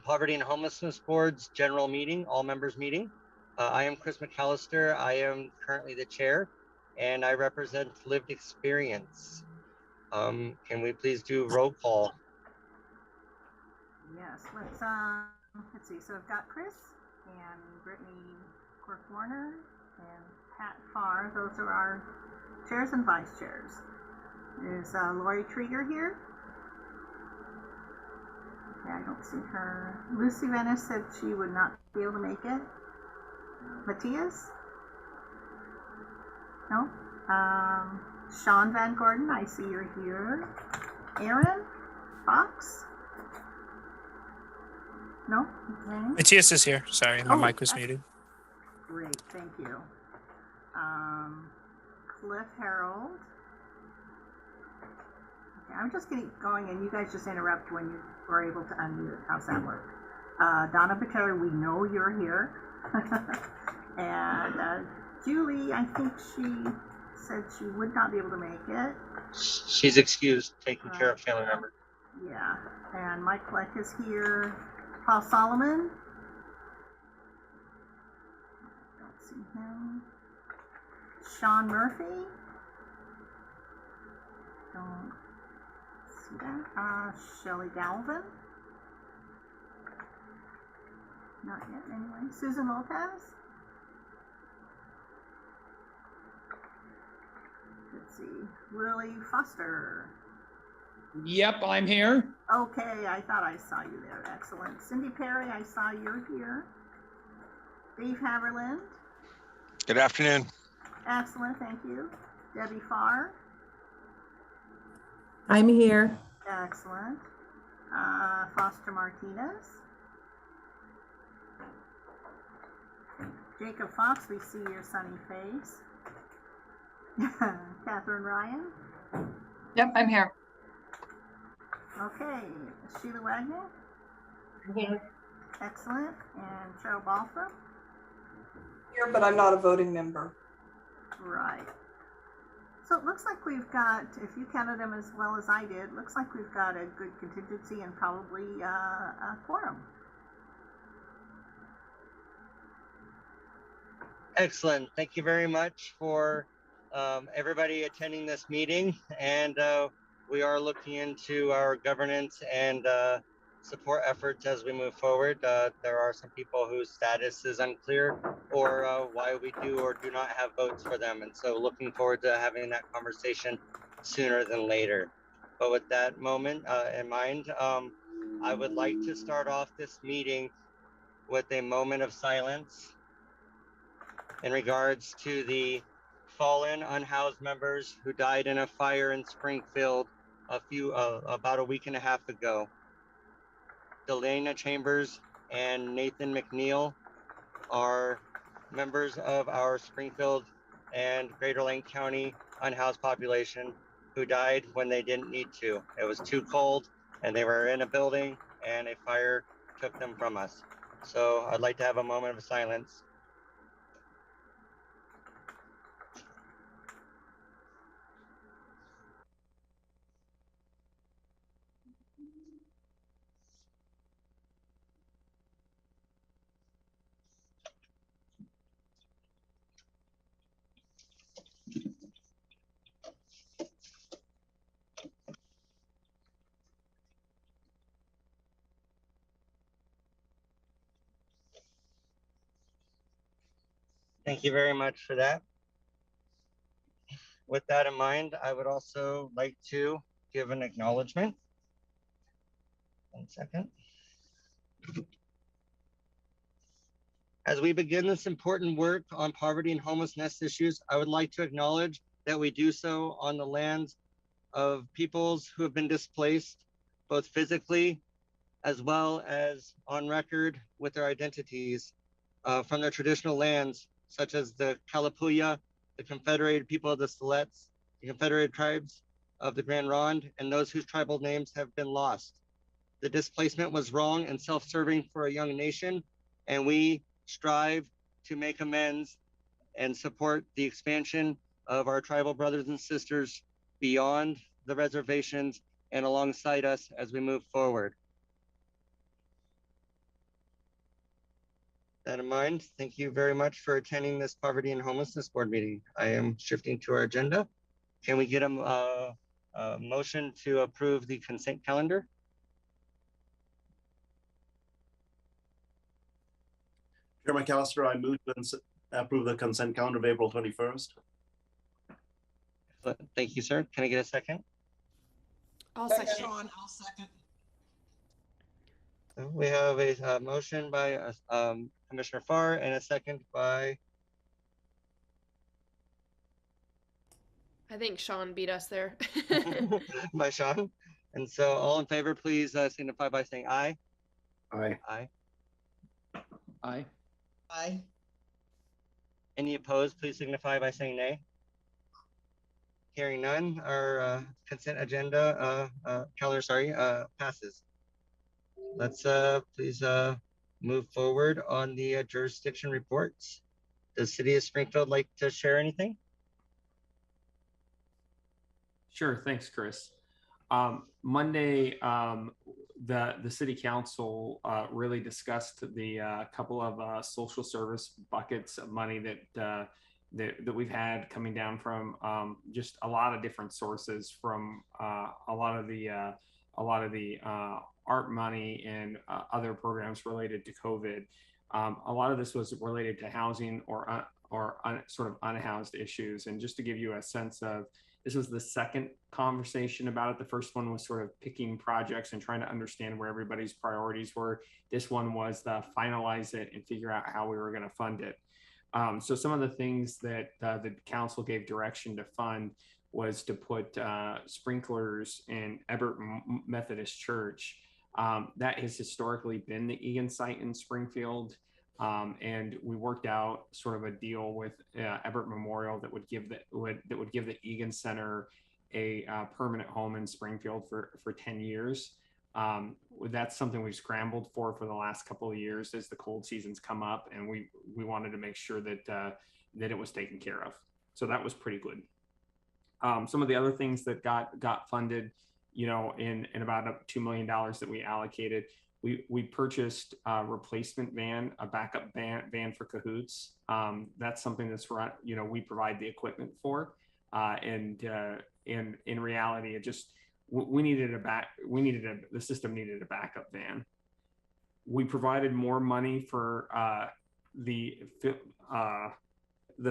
Poverty and Homelessness Board's general meeting, all members meeting. I am Chris McAllister. I am currently the chair, and I represent lived experience. Can we please do roll call? Yes, let's see. So I've got Chris and Brittany Quirk-Warner and Pat Farr. Those are our chairs and vice chairs. Is Lori Trieger here? Okay, I don't see her. Lucy Venice said she would not be able to make it. Matthias? No? Sean Van Gordon, I see you're here. Aaron Fox? No? Okay. Matthias is here. Sorry, my mic was muted. Great, thank you. Cliff Harold. Okay, I'm just getting going, and you guys just interrupt when you are able to unmute. How's that work? Donna Patel, we know you're here. And Julie, I think she said she would not be able to make it. She's excused, taking care of family member. Yeah, and Mike Fleck is here. Paul Solomon. Don't see him. Sean Murphy. Don't see that. Shelley Galvin. Not yet, anyway. Susan Lopez. Let's see. Willie Foster. Yep, I'm here. Okay, I thought I saw you there. Excellent. Cindy Perry, I saw you're here. Dave Haverland. Good afternoon. Excellent, thank you. Debbie Farr. I'm here. Excellent. Foster Martinez. Jacob Fox, we see your sunny face. Catherine Ryan. Yep, I'm here. Okay, Sheila Wagner. Here. Excellent. And Cheryl Balfour. Here, but I'm not a voting member. Right. So it looks like we've got, if you counted them as well as I did, looks like we've got a good contingency and probably a quorum. Excellent. Thank you very much for everybody attending this meeting. And we are looking into our governance and support efforts as we move forward. There are some people whose status is unclear or why we do or do not have votes for them. And so looking forward to having that conversation sooner than later. But with that moment in mind, I would like to start off this meeting with a moment of silence in regards to the fallen unhoused members who died in a fire in Springfield about a week and a half ago. Delana Chambers and Nathan McNeil are members of our Springfield and Greater Lane County unhoused population who died when they didn't need to. It was too cold and they were in a building and a fire took them from us. So I'd like to have a moment of silence. Thank you very much for that. With that in mind, I would also like to give an acknowledgement. 1 second. As we begin this important work on poverty and homelessness issues, I would like to acknowledge that we do so on the lands of peoples who have been displaced, both physically as well as on record with their identities from their traditional lands, such as the Kalapuya, the Confederated People of the Siletz, the Confederated Tribes of the Grand Ronde, and those whose tribal names have been lost. The displacement was wrong and self-serving for a young nation, and we strive to make amends and support the expansion of our tribal brothers and sisters beyond the reservations and alongside us as we move forward. that in mind, thank you very much for attending this Poverty and Homelessness Board meeting. I am shifting to our agenda. Can we get a motion to approve the consent calendar? Chair McAllister, I move to approve the consent calendar of April 21st. Thank you, sir. Can I get a second? I'll second. Sean, I'll second. We have a motion by Commissioner Farr and a second by, I think Sean beat us there. by Sean. And so all in favor, please signify by saying aye. Aye. Aye. Aye. Aye. Any opposed, please signify by saying nay. Hearing none, our consent agenda calendar, passes. Let's please move forward on the jurisdiction reports. Does City of Springfield like to share anything? Sure, thanks, Chris. Monday, the City Council really discussed the couple of social service buckets of money that we've had coming down from just a lot of different sources, from a lot of the art money and other programs related to COVID. A lot of this was related to housing or sort of unhoused issues. And just to give you a sense of, this was the second conversation about it. The first one was sort of picking projects and trying to understand where everybody's priorities were. This one was the finalize it and figure out how we were going to fund it. So some of the things that the council gave direction to fund was to put sprinklers in Ebert Methodist Church. That has historically been the Egan site in Springfield. And we worked out sort of a deal with Ebert Memorial that would give the Egan Center a permanent home in Springfield for 10 years. That's something we've scrambled for the last couple of years as the cold seasons come up, and we wanted to make sure that it was taken care of. So that was pretty good. Some of the other things that got funded, in about $2 million that we allocated, we purchased a replacement van, a backup van for Cahoots. That's something that's we provide the equipment for, and in reality, it just the system needed a backup van. We provided more money for the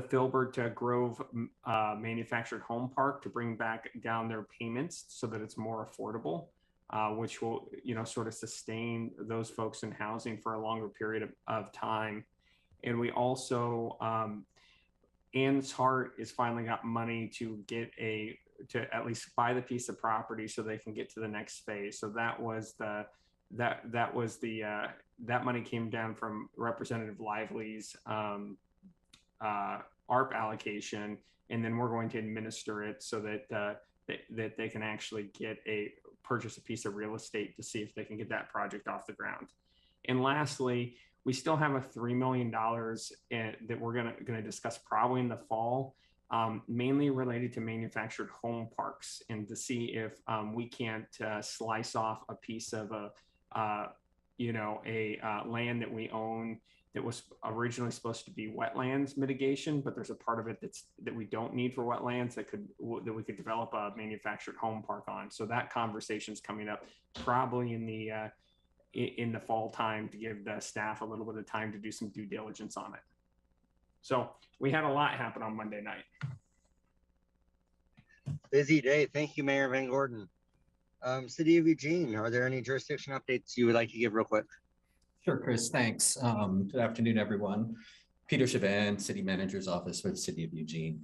Filbert to Grove manufactured home park to bring back down their payments so that it's more affordable, which will sort of sustain those folks in housing for a longer period of time. And we also Ann's Heart is finally got money to at least buy the piece of property so they can get to the next phase. So that money came down from Representative Lively's ARP allocation, and then we're going to administer it so that they can actually purchase a piece of real estate to see if they can get that project off the ground. And lastly, we still have a $3 million that we're going to discuss probably in the fall, mainly related to manufactured home parks, and to see if we can't slice off a piece of land that we own that was originally supposed to be wetlands mitigation, but there's a part of it that we don't need for wetlands that we could develop a manufactured home park on. So that conversation's coming up probably in the fall time to give the staff a little bit of time to do some due diligence on it. So we had a lot happen on Monday night. Busy day. Thank you, Mayor Van Gordon. City of Eugene, are there any jurisdiction updates you would like to give real quick? Sure, Chris, thanks. Good afternoon, everyone. Peter Chavan, City Manager's Office for the City of Eugene.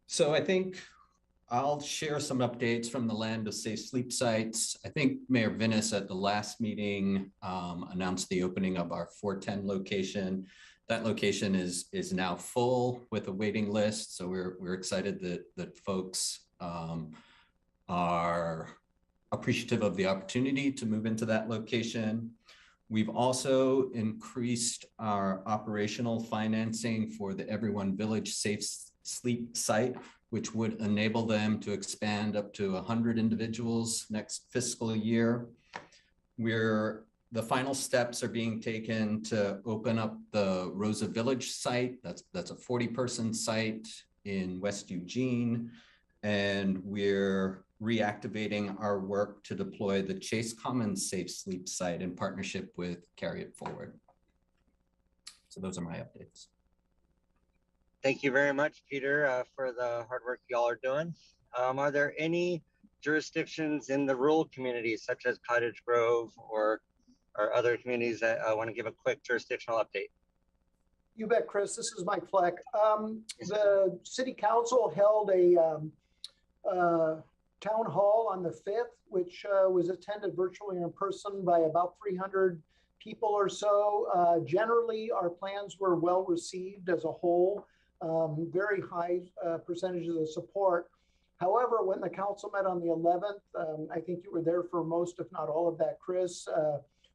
So I think I'll share some updates from the Land of Safe Sleep sites. I think Mayor Vinnis at the last meeting announced the opening of our 410 location. That location is now full with a waiting list. So we're excited that folks are appreciative of the opportunity to move into that location. We've also increased our operational financing for the Everyone Village Safe Sleep site, which would enable them to expand up to 100 individuals next fiscal year. We're The final steps are being taken to open up the Rosa Village site. That's a 40-person site in West Eugene. And we're reactivating our work to deploy the Chase Commons Safe Sleep site in partnership with Carry It Forward. So those are my updates. Thank you very much, Peter, for the hard work y'all are doing. Are there any jurisdictions in the rural communities, such as Cottage Grove or other communities that want to give a quick jurisdictional update? You bet, Chris. This is Mike Fleck. The City Council held a town hall on the 5th, which was attended virtually in person by about 300 people or so. Generally, our plans were well received as a whole. Very high percentages of support. However, when the council met on the 11th, I think you were there for most, if not all of that, Chris,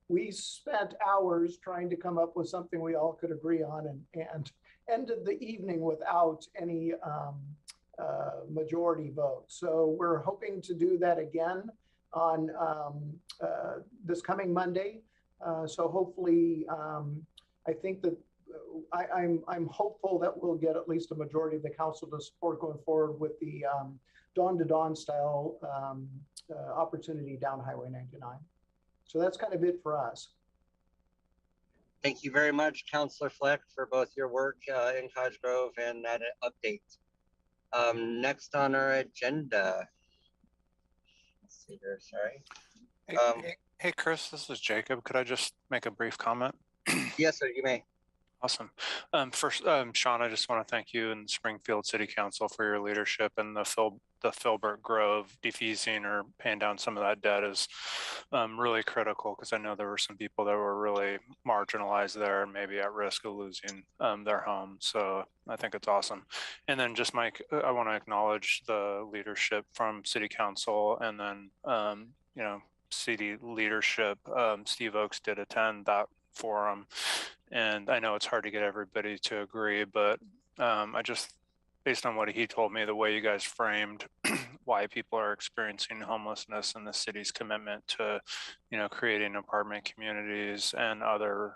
we spent hours trying to come up with something we all could agree on and ended the evening without any majority vote. So we're hoping to do that again on this coming Monday. So hopefully, I think that I'm hopeful that we'll get at least a majority of the council to support going forward with the dawn-to-dawn style opportunity down Highway 99. So that's kind of it for us. Thank you very much, Councillor Fleck, for both your work in Cottage Grove and that update. Next on our agenda. Let's see here, sorry. Hey, Chris, this is Jacob. Could I just make a brief comment? Yes, sir, you may. Awesome. First, Sean, I just want to thank you and Springfield City Council for your leadership, and the Filbert Grove defeasing or paying down some of that debt is really critical, because I know there were some people that were really marginalized there and maybe at risk of losing their home. So I think it's awesome. And then just Mike, I want to acknowledge the leadership from City Council, and then you know, city leadership. Steve Oakes did attend that forum, and I know it's hard to get everybody to agree, but I just, based on what he told me, the way you guys framed why people are experiencing homelessness and the city's commitment to, you know, creating apartment communities and other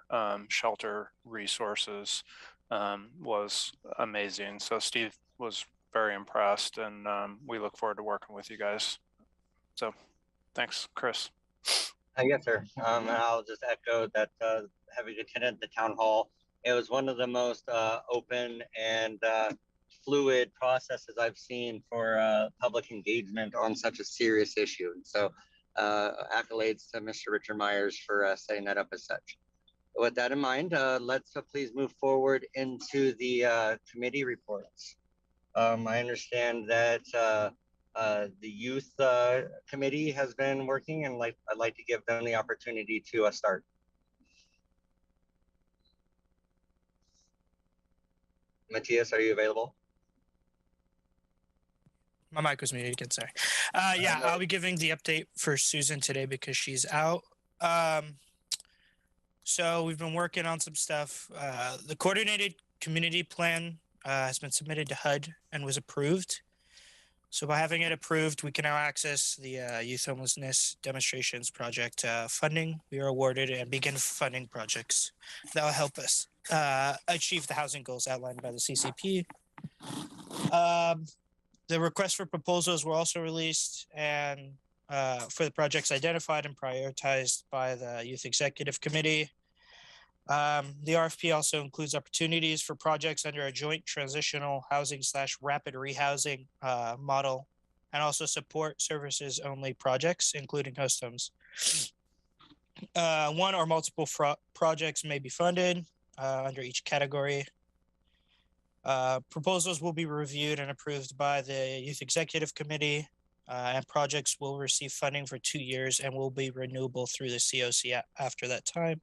shelter resources was amazing. So Steve was very impressed, and we look forward to working with you guys. So thanks, Chris. Yes, sir. And I'll just echo that having attended the town hall, it was one of the most open and fluid processes I've seen for public engagement on such a serious issue. And so accolades to Mr. Richard Myers for setting that up as such. With that in mind, let's please move forward into the committee reports. I understand that the youth committee has been working, and I'd like to give them the opportunity to start. Matthias, are you available? My mic was muted again, sorry. Yeah, I'll be giving the update for Susan today because she's out. So we've been working on some stuff. The coordinated community plan has been submitted to HUD and was approved. So by having it approved, we can now access the youth homelessness demonstrations project funding. We are awarded and begin funding projects that will help us achieve the housing goals outlined by the CCP. The request for proposals were also released, and for the projects identified and prioritized by the Youth Executive Committee. The RFP also includes opportunities for projects under a joint transitional housing / rapid rehousing model, and also support services only projects, including host homes. One or multiple projects may be funded under each category. Proposals will be reviewed and approved by the Youth Executive Committee, and projects will receive funding for 2 years and will be renewable through the COC after that time.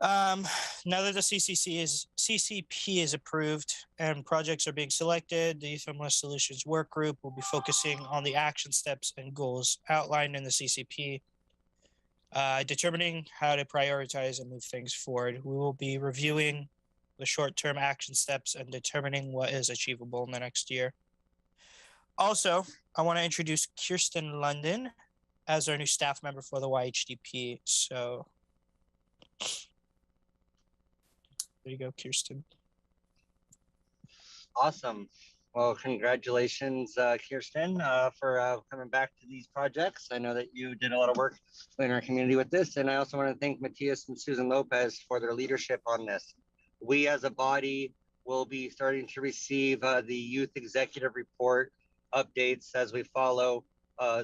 Now that the CCP is approved and projects are being selected, the Youth Homeless Solutions Work Group will be focusing on the action steps and goals outlined in the CCP, determining how to prioritize and move things forward. We will be reviewing the short-term action steps and determining what is achievable in the next year. Also, I want to introduce Kirsten London. as our new staff member for the YHDP. So there you go, Kirsten. Awesome. Well, congratulations, Kirsten, for coming back to these projects. I know that you did a lot of work in our community with this, and I also want to thank Matthias and Susan Lopez for their leadership on this. We as a body will be starting to receive the Youth Executive Report updates as we follow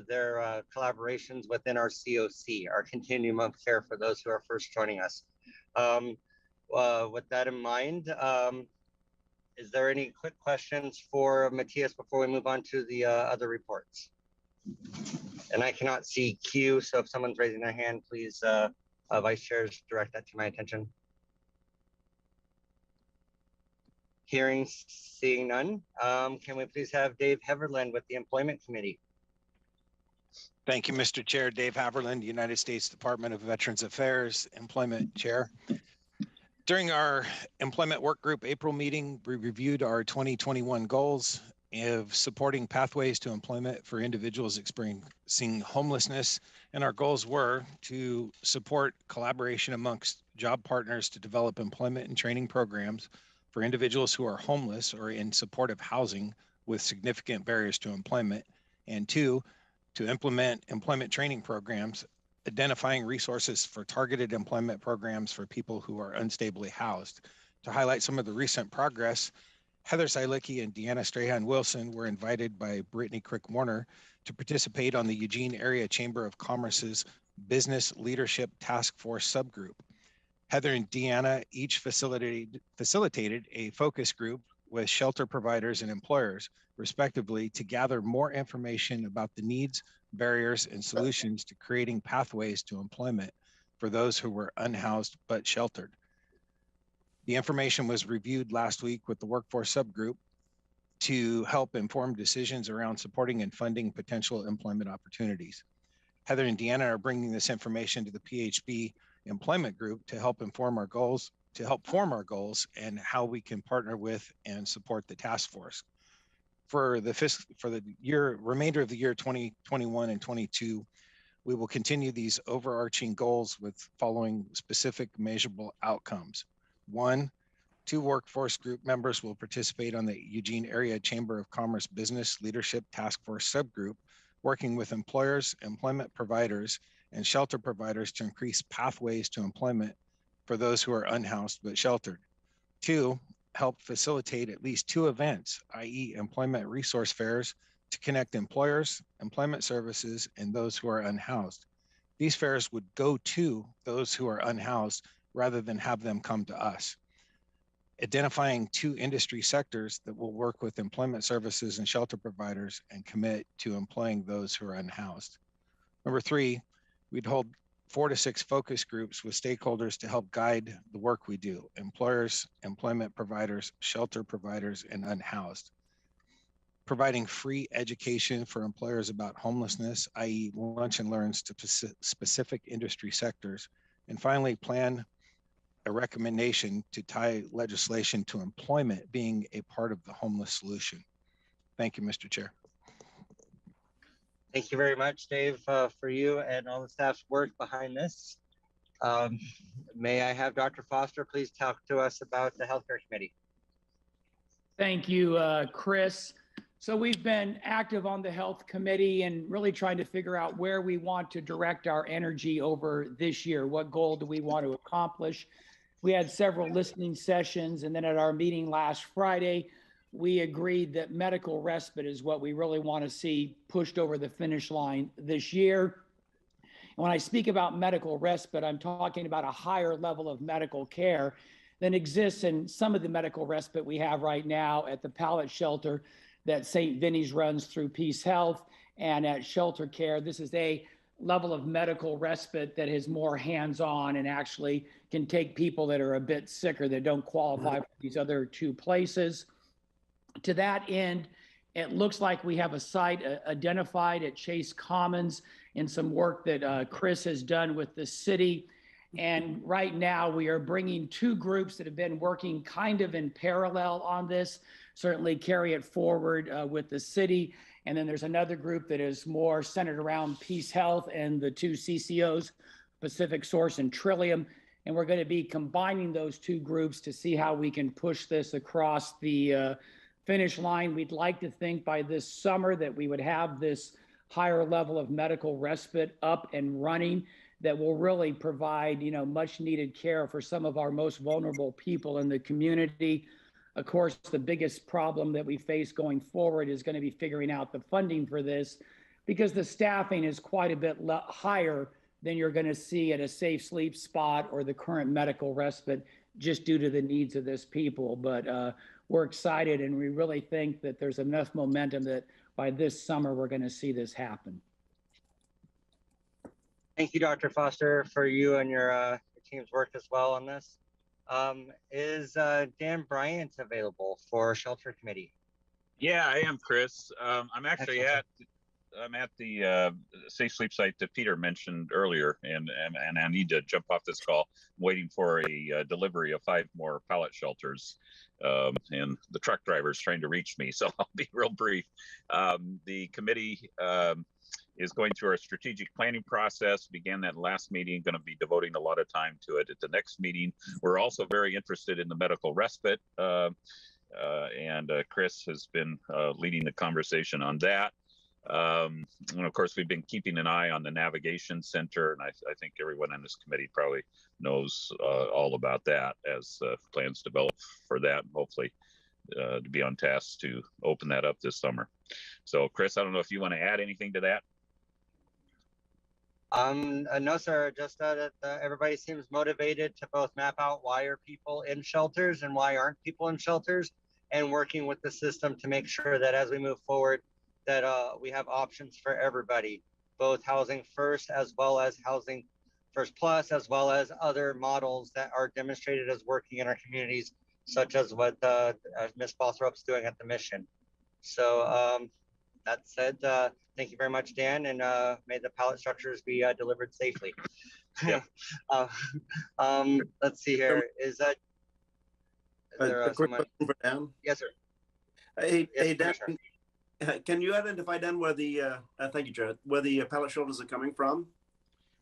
their collaborations within our COC, our Continuum of Care for those who are first joining us. With that in mind, is there any quick questions for Matthias before we move on to the other reports? And I cannot see Q, so if someone's raising their hand, please, Vice Chairs, direct that to my attention. Hearing, seeing none, can we please have Dave Heverland with the Employment Committee? Thank you, Mr. Chair. Dave Haverland, United States Department of Veterans Affairs, Employment Chair. During our employment work group April meeting, we reviewed our 2021 goals of supporting pathways to employment for individuals experiencing homelessness. And our goals were to support collaboration amongst job partners to develop employment and training programs for individuals who are homeless or in supportive housing with significant barriers to employment. And two, to implement employment training programs, identifying resources for targeted employment programs for people who are unstably housed. To highlight some of the recent progress, Heather Seilicki and Deanna Strahan Wilson were invited by Brittany Crick Warner to participate on the Eugene Area Chamber of Commerce's Business Leadership Task Force subgroup. Heather and Deanna each facilitated a focus group with shelter providers and employers, respectively, to gather more information about the needs, barriers, and solutions to creating pathways to employment for those who were unhoused but sheltered. The information was reviewed last week with the workforce subgroup to help inform decisions around supporting and funding potential employment opportunities. Heather and Deanna are bringing this information to the PHB employment group to help inform our goals, to help form our goals and how we can partner with and support the task force. For the remainder of the year 2021 and 22, we will continue these overarching goals with following specific measurable outcomes. 1, 2 workforce group members will participate on the Eugene Area Chamber of Commerce Business Leadership Task Force subgroup, working with employers, employment providers, and shelter providers to increase pathways to employment for those who are unhoused but sheltered. 2, help facilitate at least 2 events, i.e. employment resource fairs, to connect employers, employment services, and those who are unhoused. These fairs would go to those who are unhoused rather than have them come to us. Identifying 2 industry sectors that will work with employment services and shelter providers and commit to employing those who are unhoused. Number 3, we'd hold 4 to 6 focus groups with stakeholders to help guide the work we do: employers, employment providers, shelter providers, and unhoused. Providing free education for employers about homelessness, i.e. lunch and learns to specific industry sectors. And finally, plan a recommendation to tie legislation to employment being a part of the homeless solution. Thank you, Mr. Chair. Thank you very much, Dave, for you and all the staff's work behind this. May I have Dr. Foster please talk to us about the Healthcare Committee? Thank you, Chris. So we've been active on the Health Committee and really trying to figure out where we want to direct our energy over this year. What goal do we want to accomplish? We had several listening sessions, and then at our meeting last Friday, we agreed that medical respite is what we really want to see pushed over the finish line this year. And when I speak about medical respite, I'm talking about a higher level of medical care than exists in some of the medical respite we have right now at the pallet shelter that St. Vinny's runs through Peace Health and at Shelter Care. This is a level of medical respite that is more hands-on and actually can take people that are a bit sicker that don't qualify for these other 2 places. To that end, it looks like we have a site identified at Chase Commons in some work that Chris has done with the city. And right now we are bringing 2 groups that have been working kind of in parallel on this, certainly carry it forward with the city. And then there's another group that is more centered around Peace Health and the two CCOs, Pacific Source and Trillium. And we're going to be combining those two groups to see how we can push this across the finish line. We'd like to think by this summer that we would have this higher level of medical respite up and running that will really provide, you know, much needed care for some of our most vulnerable people in the community. Of course, the biggest problem that we face going forward is going to be figuring out the funding for this, because the staffing is quite a bit higher than you're going to see at a safe sleep spot or the current medical respite, just due to the needs of this people. But we're excited, and we really think that there's enough momentum that by this summer, we're going to see this happen. Thank you, Dr. Foster, for you and your team's work as well on this. Is Dan Bryant available for Shelter Committee? Yeah, I am, Chris. I'm actually at the safe sleep site that Peter mentioned earlier, and I need to jump off this call. I'm waiting for a delivery of 5 more pallet shelters, and the truck driver is trying to reach me, so I'll be real brief. The committee is going through our strategic planning process. Began that last meeting, going to be devoting a lot of time to it at the next meeting. We're also very interested in the medical respite, and Chris has been leading the conversation on that. And of course, we've been keeping an eye on the navigation center, and I think everyone on this committee probably knows all about that as plans develop for that, and hopefully to be on task to open that up this summer. So Chris, I don't know if you want to add anything to that. No, sir. Just that everybody seems motivated to both map out why are people in shelters and why aren't people in shelters, and working with the system to make sure that as we move forward, that we have options for everybody, both Housing First as well as Housing First Plus, as well as other models that are demonstrated as working in our communities, such as what Ms. Bothrop's doing at the Mission. So that said, thank you very much, Dan, and may the pallet structures be delivered safely. Yeah. Let's see here. Is there a quick question for Dan? Yes, sir. Hey, yes, hey Dan, can you identify then where the thank you, Jared, where the pallet shelters are coming from?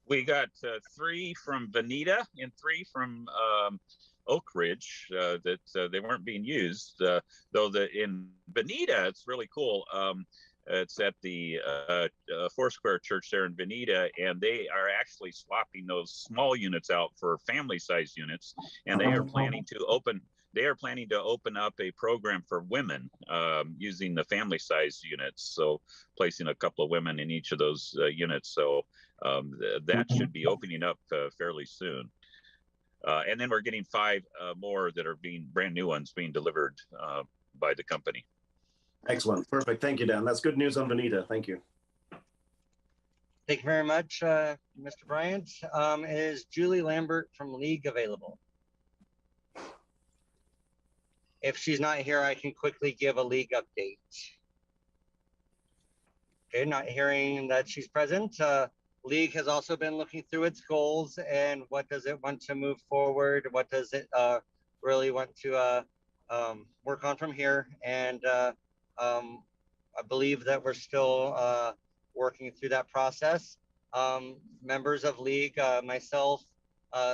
We got 3 from Veneta and 3 from Oak Ridge that they weren't being used, though in Veneta, it's really cool. It's at the Foursquare Church there in Veneta, and they are actually swapping those small units out for family-sized units, and they are planning to open up a program for women using the family-sized units. So placing a couple of women in each of those units. So that should be opening up fairly soon. And then we're getting 5 more that are being brand new ones being delivered by the company. Excellent. Perfect. Thank you, Dan. That's good news on Veneta. Thank you. Thank you very much, Mr. Bryant. Is Julie Lambert from League available? If she's not here, I can quickly give a League update. Okay, not hearing that she's present. League has also been looking through its goals and what does it want to move forward? What does it really want to work on from here? And I believe that we're still working through that process. Members of League, myself,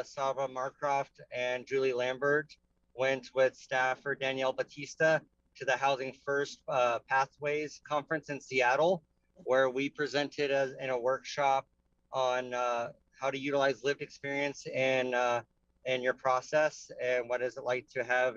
Saba Marcroft, and Julie Lambert went with staffer Danielle Batista to the Housing First Pathways Conference in Seattle, where we presented in a workshop on how to utilize lived experience in your process, and what is it like to have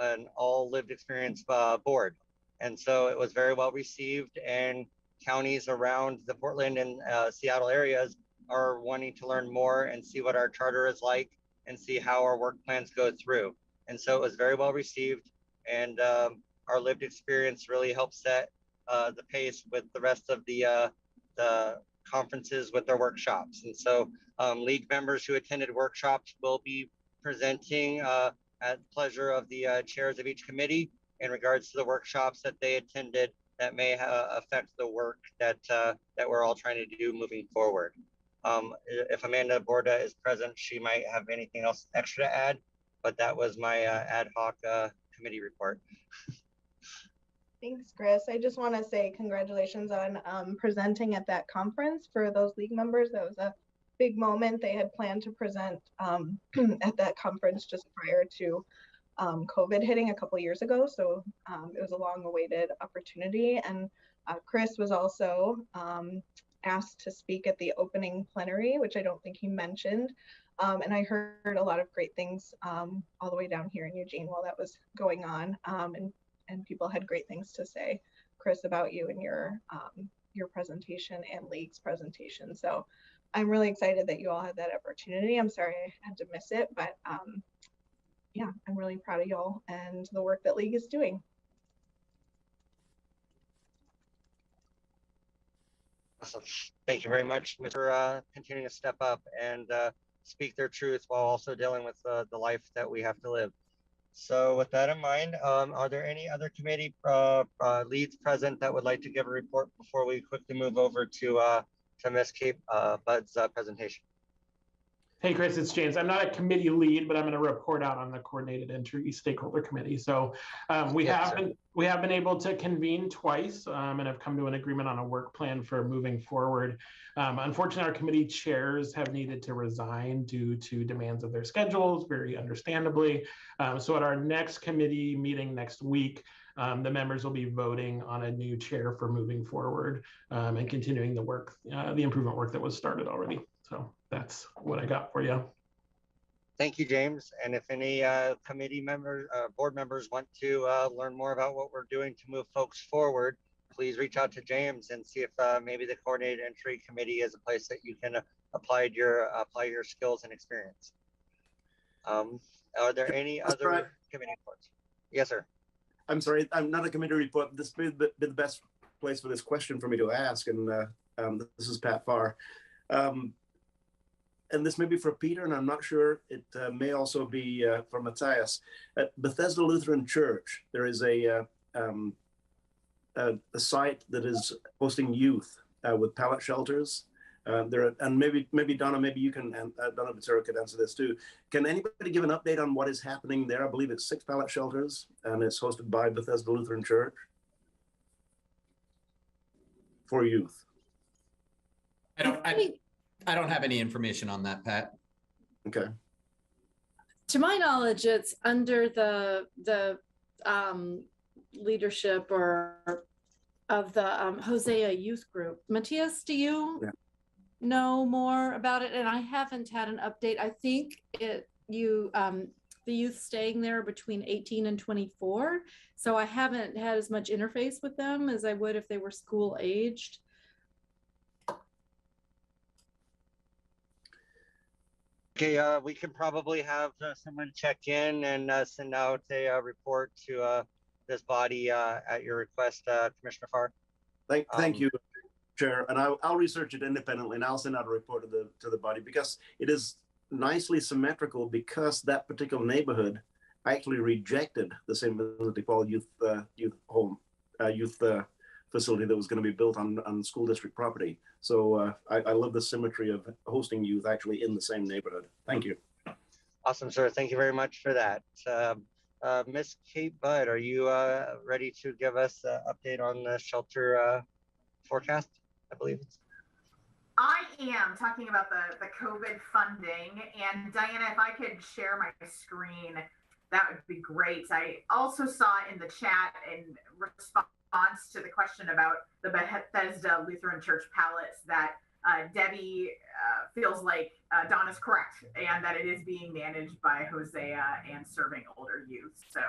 an all lived experience board. And so it was very well received, and counties around the Portland and Seattle areas are wanting to learn more and see what our charter is like and see how our work plans go through. And so it was very well received, and our lived experience really helped set the pace with the rest of the conferences with their workshops. And so League members who attended workshops will be presenting at pleasure of the chairs of each committee in regards to the workshops that they attended that may affect the work that we're all trying to do moving forward. If Amanda Borda is present, she might have anything else extra to add, but that was my ad hoc committee report. Thanks, Chris. I just want to say congratulations on presenting at that conference for those league members. That was a big moment. They had planned to present at that conference just prior to COVID hitting a couple years ago. So it was a long-awaited opportunity. And Chris was also asked to speak at the opening plenary, which I don't think he mentioned. And I heard a lot of great things all the way down here in Eugene while that was going on. And people had great things to say, Chris, about you and your presentation and League's presentation. So I'm really excited that you all had that opportunity. I'm sorry I had to miss it, but yeah, I'm really proud of y'all and the work that League is doing. Awesome. Thank you very much for continuing to step up and speak their truth while also dealing with the life that we have to live. So with that in mind, are there any other committee leads present that would like to give a report before we quickly move over to Ms. Kate Budd's presentation? Hey, Chris, it's James. I'm not a committee lead, but I'm going to report out on the Coordinated Entry Stakeholder Committee. So we have been able to convene twice and have come to an agreement on a work plan for moving forward. Unfortunately, our committee chairs have needed to resign due to demands of their schedules, very understandably. So at our next committee meeting next week, the members will be voting on a new chair for moving forward and continuing the work, the improvement work that was started already. So that's what I got for you. Thank you, James. And if any committee members, board members want to learn more about what we're doing to move folks forward, please reach out to James and see if maybe the Coordinated Entry Committee is a place that you can apply your skills and experience. Are there any other committee reports? Yes, sir. I'm sorry, I'm not a committee report. This would be the best place for this question for me to ask, and this is Pat Farr. And this may be for Peter, and I'm not sure. It may also be for Matthias. At Bethesda Lutheran Church, there is a site that is hosting youth with pallet shelters. And maybe Donna, maybe you can, Donna Butero could answer this too. Can anybody give an update on what is happening there? I believe it's 6 pallet shelters, and it's hosted by Bethesda Lutheran Church for youth. I don't have any information on that, Pat. Okay. To my knowledge, it's under the leadership of the Hosea Youth Group. Matthias, do you know more about it? And I haven't had an update. I think the youth staying there between 18 and 24. So I haven't had as much interface with them as I would if they were school aged. Okay, we can probably have someone check in and send out a report to this body at your request, Commissioner Farr. Thank you, Chair. And I'll research it independently, and I'll send out a report to the body, because it is nicely symmetrical, because that particular neighborhood actually rejected the same facility called youth facility that was going to be built on school district property. So I love the symmetry of hosting youth actually in the same neighborhood. Thank you. Awesome, sir. Thank you very much for that. Ms. Kate Budd, are you ready to give us an update on the shelter forecast, I believe? I am talking about the COVID funding. And Diana, if I could share my screen, that would be great. I also saw in the chat in response to the question about the Bethesda Lutheran Church pallets that Debbie feels like Donna's correct, and that it is being managed by Hosea and serving older youth. So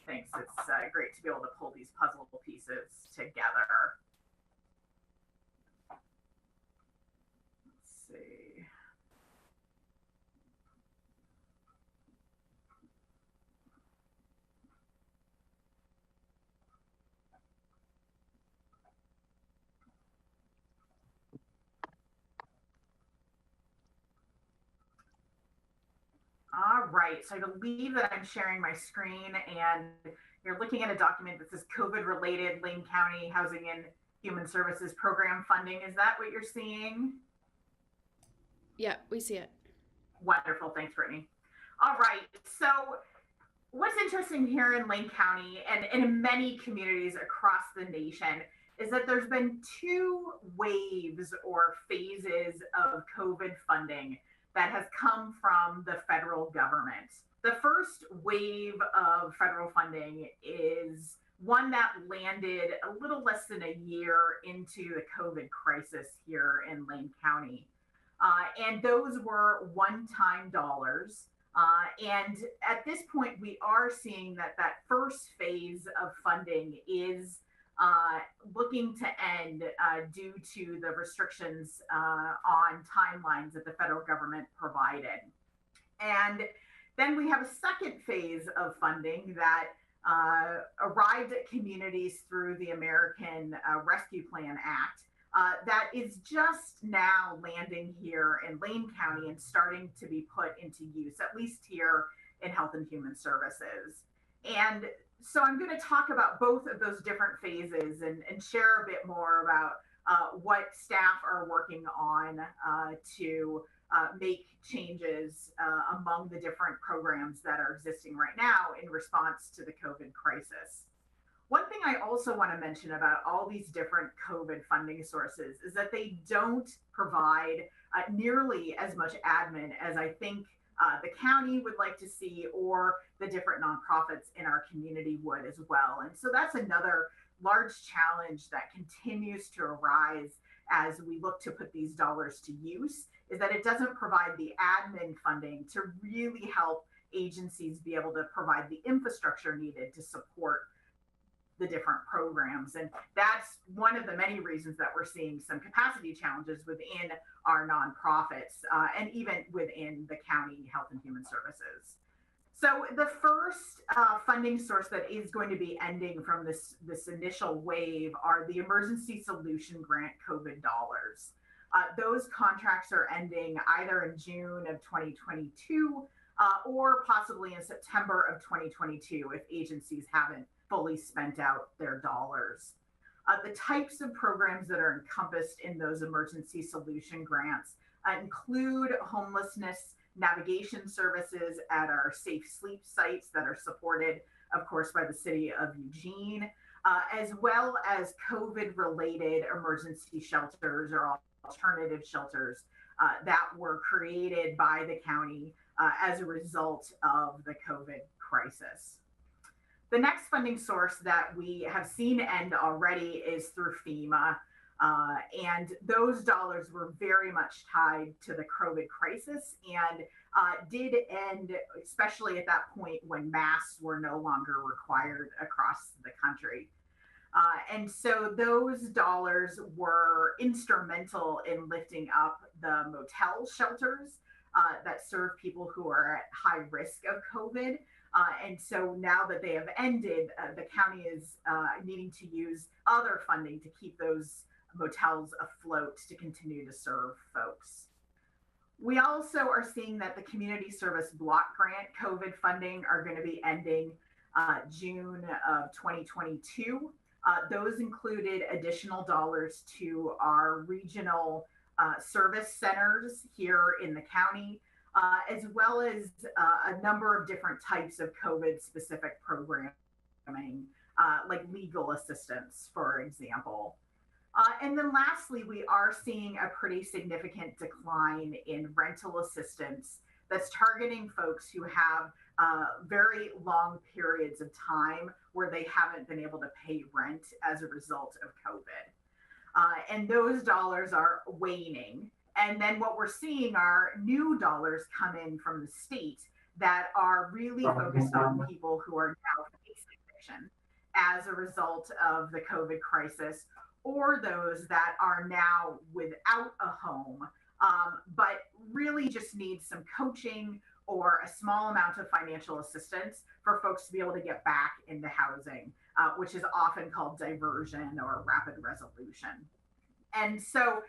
thanks. It's great to be able to pull these puzzle pieces together. Let's see. All right, so I believe that I'm sharing my screen, and you're looking at a document that says COVID-related Lane County Housing and Human Services Program funding. Is that what you're seeing? Yeah, we see it. Wonderful, thanks, Brittany. All right, so what's interesting here in Lane County and in many communities across the nation is that there's been two waves or phases of COVID funding that has come from the federal government. The first wave of federal funding is one that landed a little less than a year into the COVID crisis here in Lane County. And those were one-time dollars. And at this point, we are seeing that first phase of funding is looking to end due to the restrictions on timelines that the federal government provided. And then we have a second phase of funding that arrived at communities through the American Rescue Plan Act that is just now landing here in Lane County and starting to be put into use, at least here in Health and Human Services. And so I'm going to talk about both of those different phases and share a bit more about what staff are working on to make changes among the different programs that are existing right now in response to the COVID crisis. One thing I also want to mention about all these different COVID funding sources is that they don't provide nearly as much admin as I think the county would like to see, or the different nonprofits in our community would as well. And so that's another large challenge that continues to arise as we look to put these dollars to use, is that it doesn't provide the admin funding to really help agencies be able to provide the infrastructure needed to support the different programs. And that's one of the many reasons that we're seeing some capacity challenges within our nonprofits and even within the county Health and Human Services. So the first funding source that is going to be ending from this initial wave are the Emergency Solution Grant COVID dollars. Those contracts are ending either in June of 2022 or possibly in September of 2022 if agencies haven't fully spent out their dollars. The types of programs that are encompassed in those emergency solution grants include homelessness navigation services at our safe sleep sites that are supported, of course, by the city of Eugene, as well as COVID-related emergency shelters or alternative shelters that were created by the county as a result of the COVID crisis. The next funding source that we have seen end already is through FEMA. And those dollars were very much tied to the COVID crisis and did end, especially at that point when masks were no longer required across the country. And so those dollars were instrumental in lifting up the motel shelters that serve people who are at high risk of COVID. And so now that they have ended, the county is needing to use other funding to keep those motels afloat to continue to serve folks. We also are seeing that the Community Service Block Grant COVID funding are going to be ending June of 2022. Those included additional dollars to our regional service centers here in the county, as well as a number of different types of COVID-specific programming, like legal assistance, for example. And then lastly, we are seeing a pretty significant decline in rental assistance that's targeting folks who have very long periods of time where they haven't been able to pay rent as a result of COVID. And those dollars are waning. And then what we're seeing are new dollars come in from the state that are really focused on people who are now facing eviction as a result of the COVID crisis, or those that are now without a home, but really just need some coaching or a small amount of financial assistance for folks to be able to get back into housing, which is often called diversion or rapid resolution. And so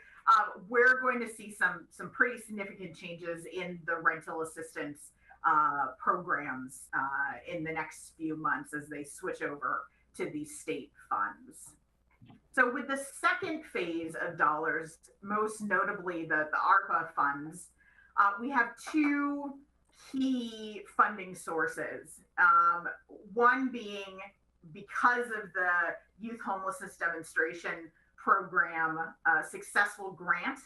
we're going to see some pretty significant changes in the rental assistance programs in the next few months as they switch over to these state funds. So with the second phase of dollars, most notably the ARPA funds, we have two key funding sources. One being, because of the youth homelessness demonstration program successful grant,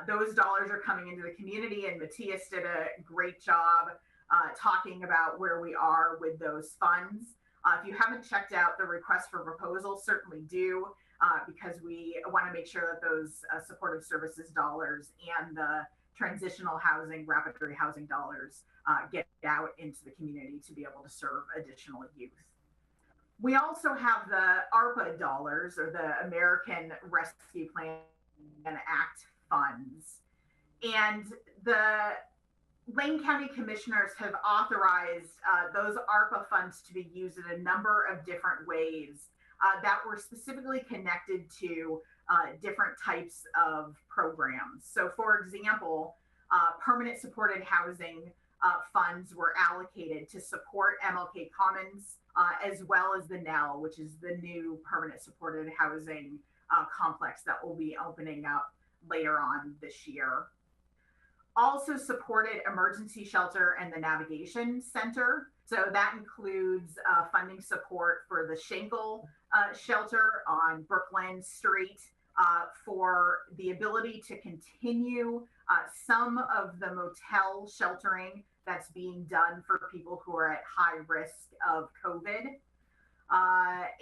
those dollars are coming into the community, and Matthias did a great job talking about where we are with those funds. If you haven't checked out the request for proposal, certainly do, because we want to make sure that those supportive services dollars and the transitional housing, rapid rehousing dollars get out into the community to be able to serve additional youth. We also have the ARPA dollars, or the American Rescue Plan Act funds. And the Lane County Commissioners have authorized those ARPA funds to be used in a number of different ways that were specifically connected to different types of programs. So for example, permanent supported housing funds were allocated to support MLK Commons, as well as the NEL, which is the new permanent supported housing complex that will be opening up later on this year. Also supported emergency shelter and the navigation center. So that includes funding support for the Schenkel shelter on Brookland Street, for the ability to continue some of the motel sheltering that's being done for people who are at high risk of COVID.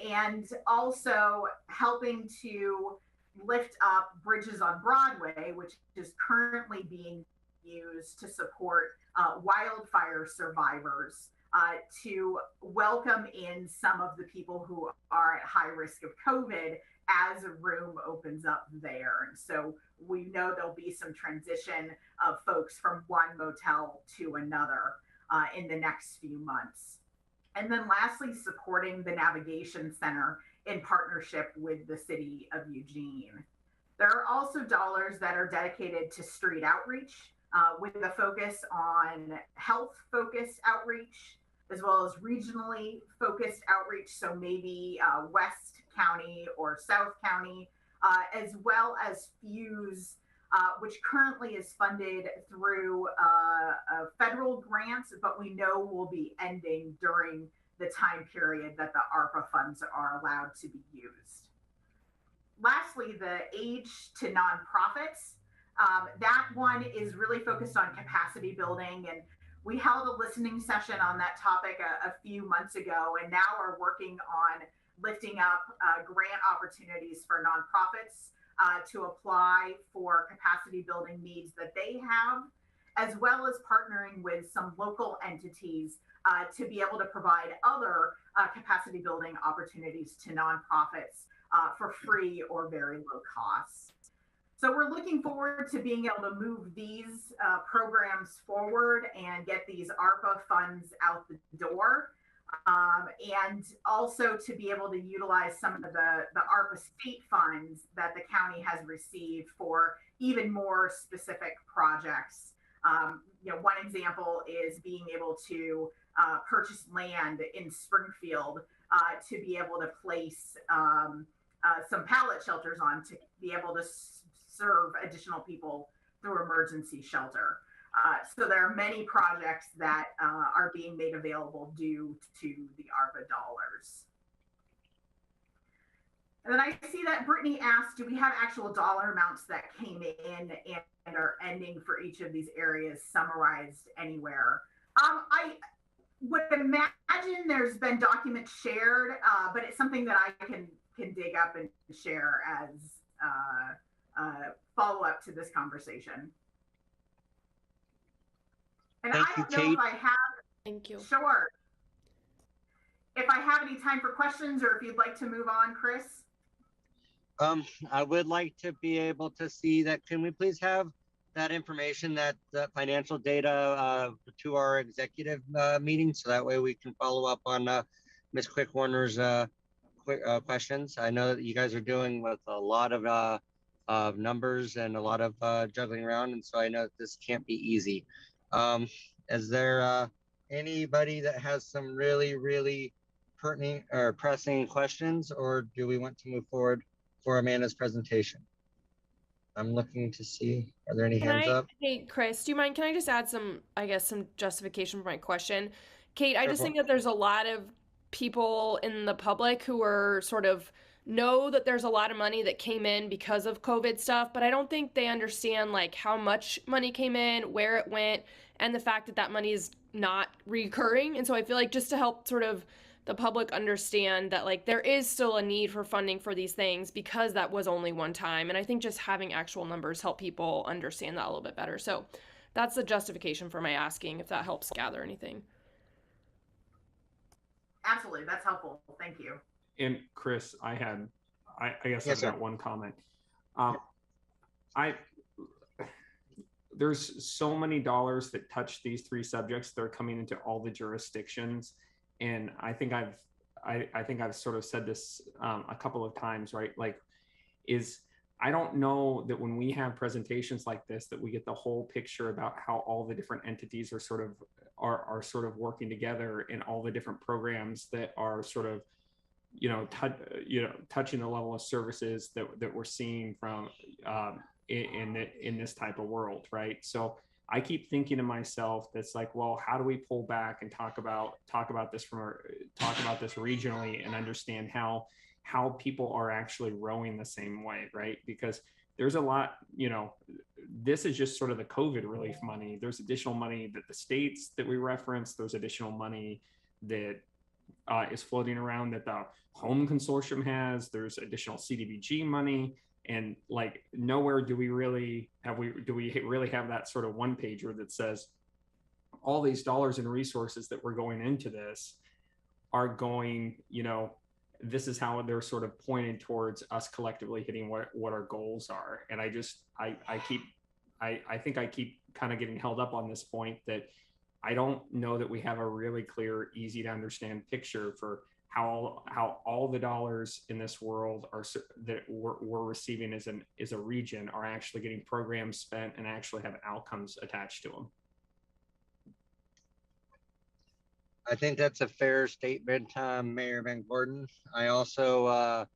And also helping to lift up Bridges on Broadway, which is currently being used to support wildfire survivors, to welcome in some of the people who are at high risk of COVID as a room opens up there. And so we know there'll be some transition of folks from one motel to another in the next few months. And then lastly, supporting the Navigation Center in partnership with the City of Eugene. There are also dollars that are dedicated to street outreach, with a focus on health-focused outreach, as well as regionally focused outreach. So maybe West County or South County, as well as Fuse, which currently is funded through federal grants, but we know will be ending during the time period that the ARPA funds are allowed to be used. Lastly, the Age to Nonprofits. That one is really focused on capacity building, and we held a listening session on that topic a few months ago, and now are working on lifting up grant opportunities for nonprofits to apply for capacity building needs that they have, as well as partnering with some local entities to be able to provide other capacity building opportunities to nonprofits for free or very low costs. So we're looking forward to being able to move these programs forward and get these ARPA funds out the door. And also to be able to utilize some of the ARPA state funds that the county has received for even more specific projects. You know, one example is being able to purchase land in Springfield to be able to place some pallet shelters on to be able to serve additional people through emergency shelter. So there are many projects that are being made available due to the ARPA dollars. And then I see that Brittany asked, do we have actual dollar amounts that came in and are ending for each of these areas summarized anywhere? I would imagine there's been documents shared, but it's something that I can dig up and share as follow up to this conversation. And I don't know if I have. Thank you. Sure. If I have any time for questions, or if you'd like to move on, Chris. I would like to be able to see that. Can we please have that information, that financial data, to our executive meeting, so that way we can follow up on Ms. Quick-Warner's questions. I know that you guys are doing with a lot of numbers and a lot of juggling around, and so I know that this can't be easy. Is there anybody that has some really pertinent or pressing questions, or do we want to move forward for Amanda's presentation? I'm looking to see, are there any Can hands up? Hey, Chris, do you mind? Can I just add some, I guess, some justification for my question? Kate, I just think that there's a lot of people in the public who are sort of know that there's a lot of money that came in because of COVID stuff, but I don't think they understand like how much money came in, where it went, and the fact that that money is not recurring. And so I feel like just to help sort of the public understand that like there is still a need for funding for these things because that was only one time. And I think just having actual numbers help people understand that a little bit better. So that's the justification for my asking, if that helps gather anything. Absolutely, that's helpful. Thank you. And Chris, I guess Yes, I've got one comment. There's so many dollars that touch these three subjects. They're coming into all the jurisdictions. And I think I've sort of said this a couple of times, right? Like, I don't know that when we have presentations like this, that we get the whole picture about how all the different entities are sort of working together in all the different programs that are sort of, touching the level of services that we're seeing from in this type of world, right? So I keep thinking to myself, that's like, well, how do we pull back and talk about this regionally and understand how people are actually rowing the same way, right? Because there's a lot, this is just sort of the COVID relief money. There's additional money that the states that we reference, there's additional money that is floating around that the Home Consortium has, there's additional CDBG money. And like nowhere do we really have that sort of one pager that says all these dollars and resources that we're going into this are going, this is how they're sort of pointed towards us collectively hitting what our goals are. And I think I keep kind of getting held up on this point that I don't know that we have a really clear, easy to understand picture for how all the dollars in this world that we're receiving as a region are actually getting programs spent and actually have outcomes attached to them. I think that's a fair statement, Mayor Van Gordon. I also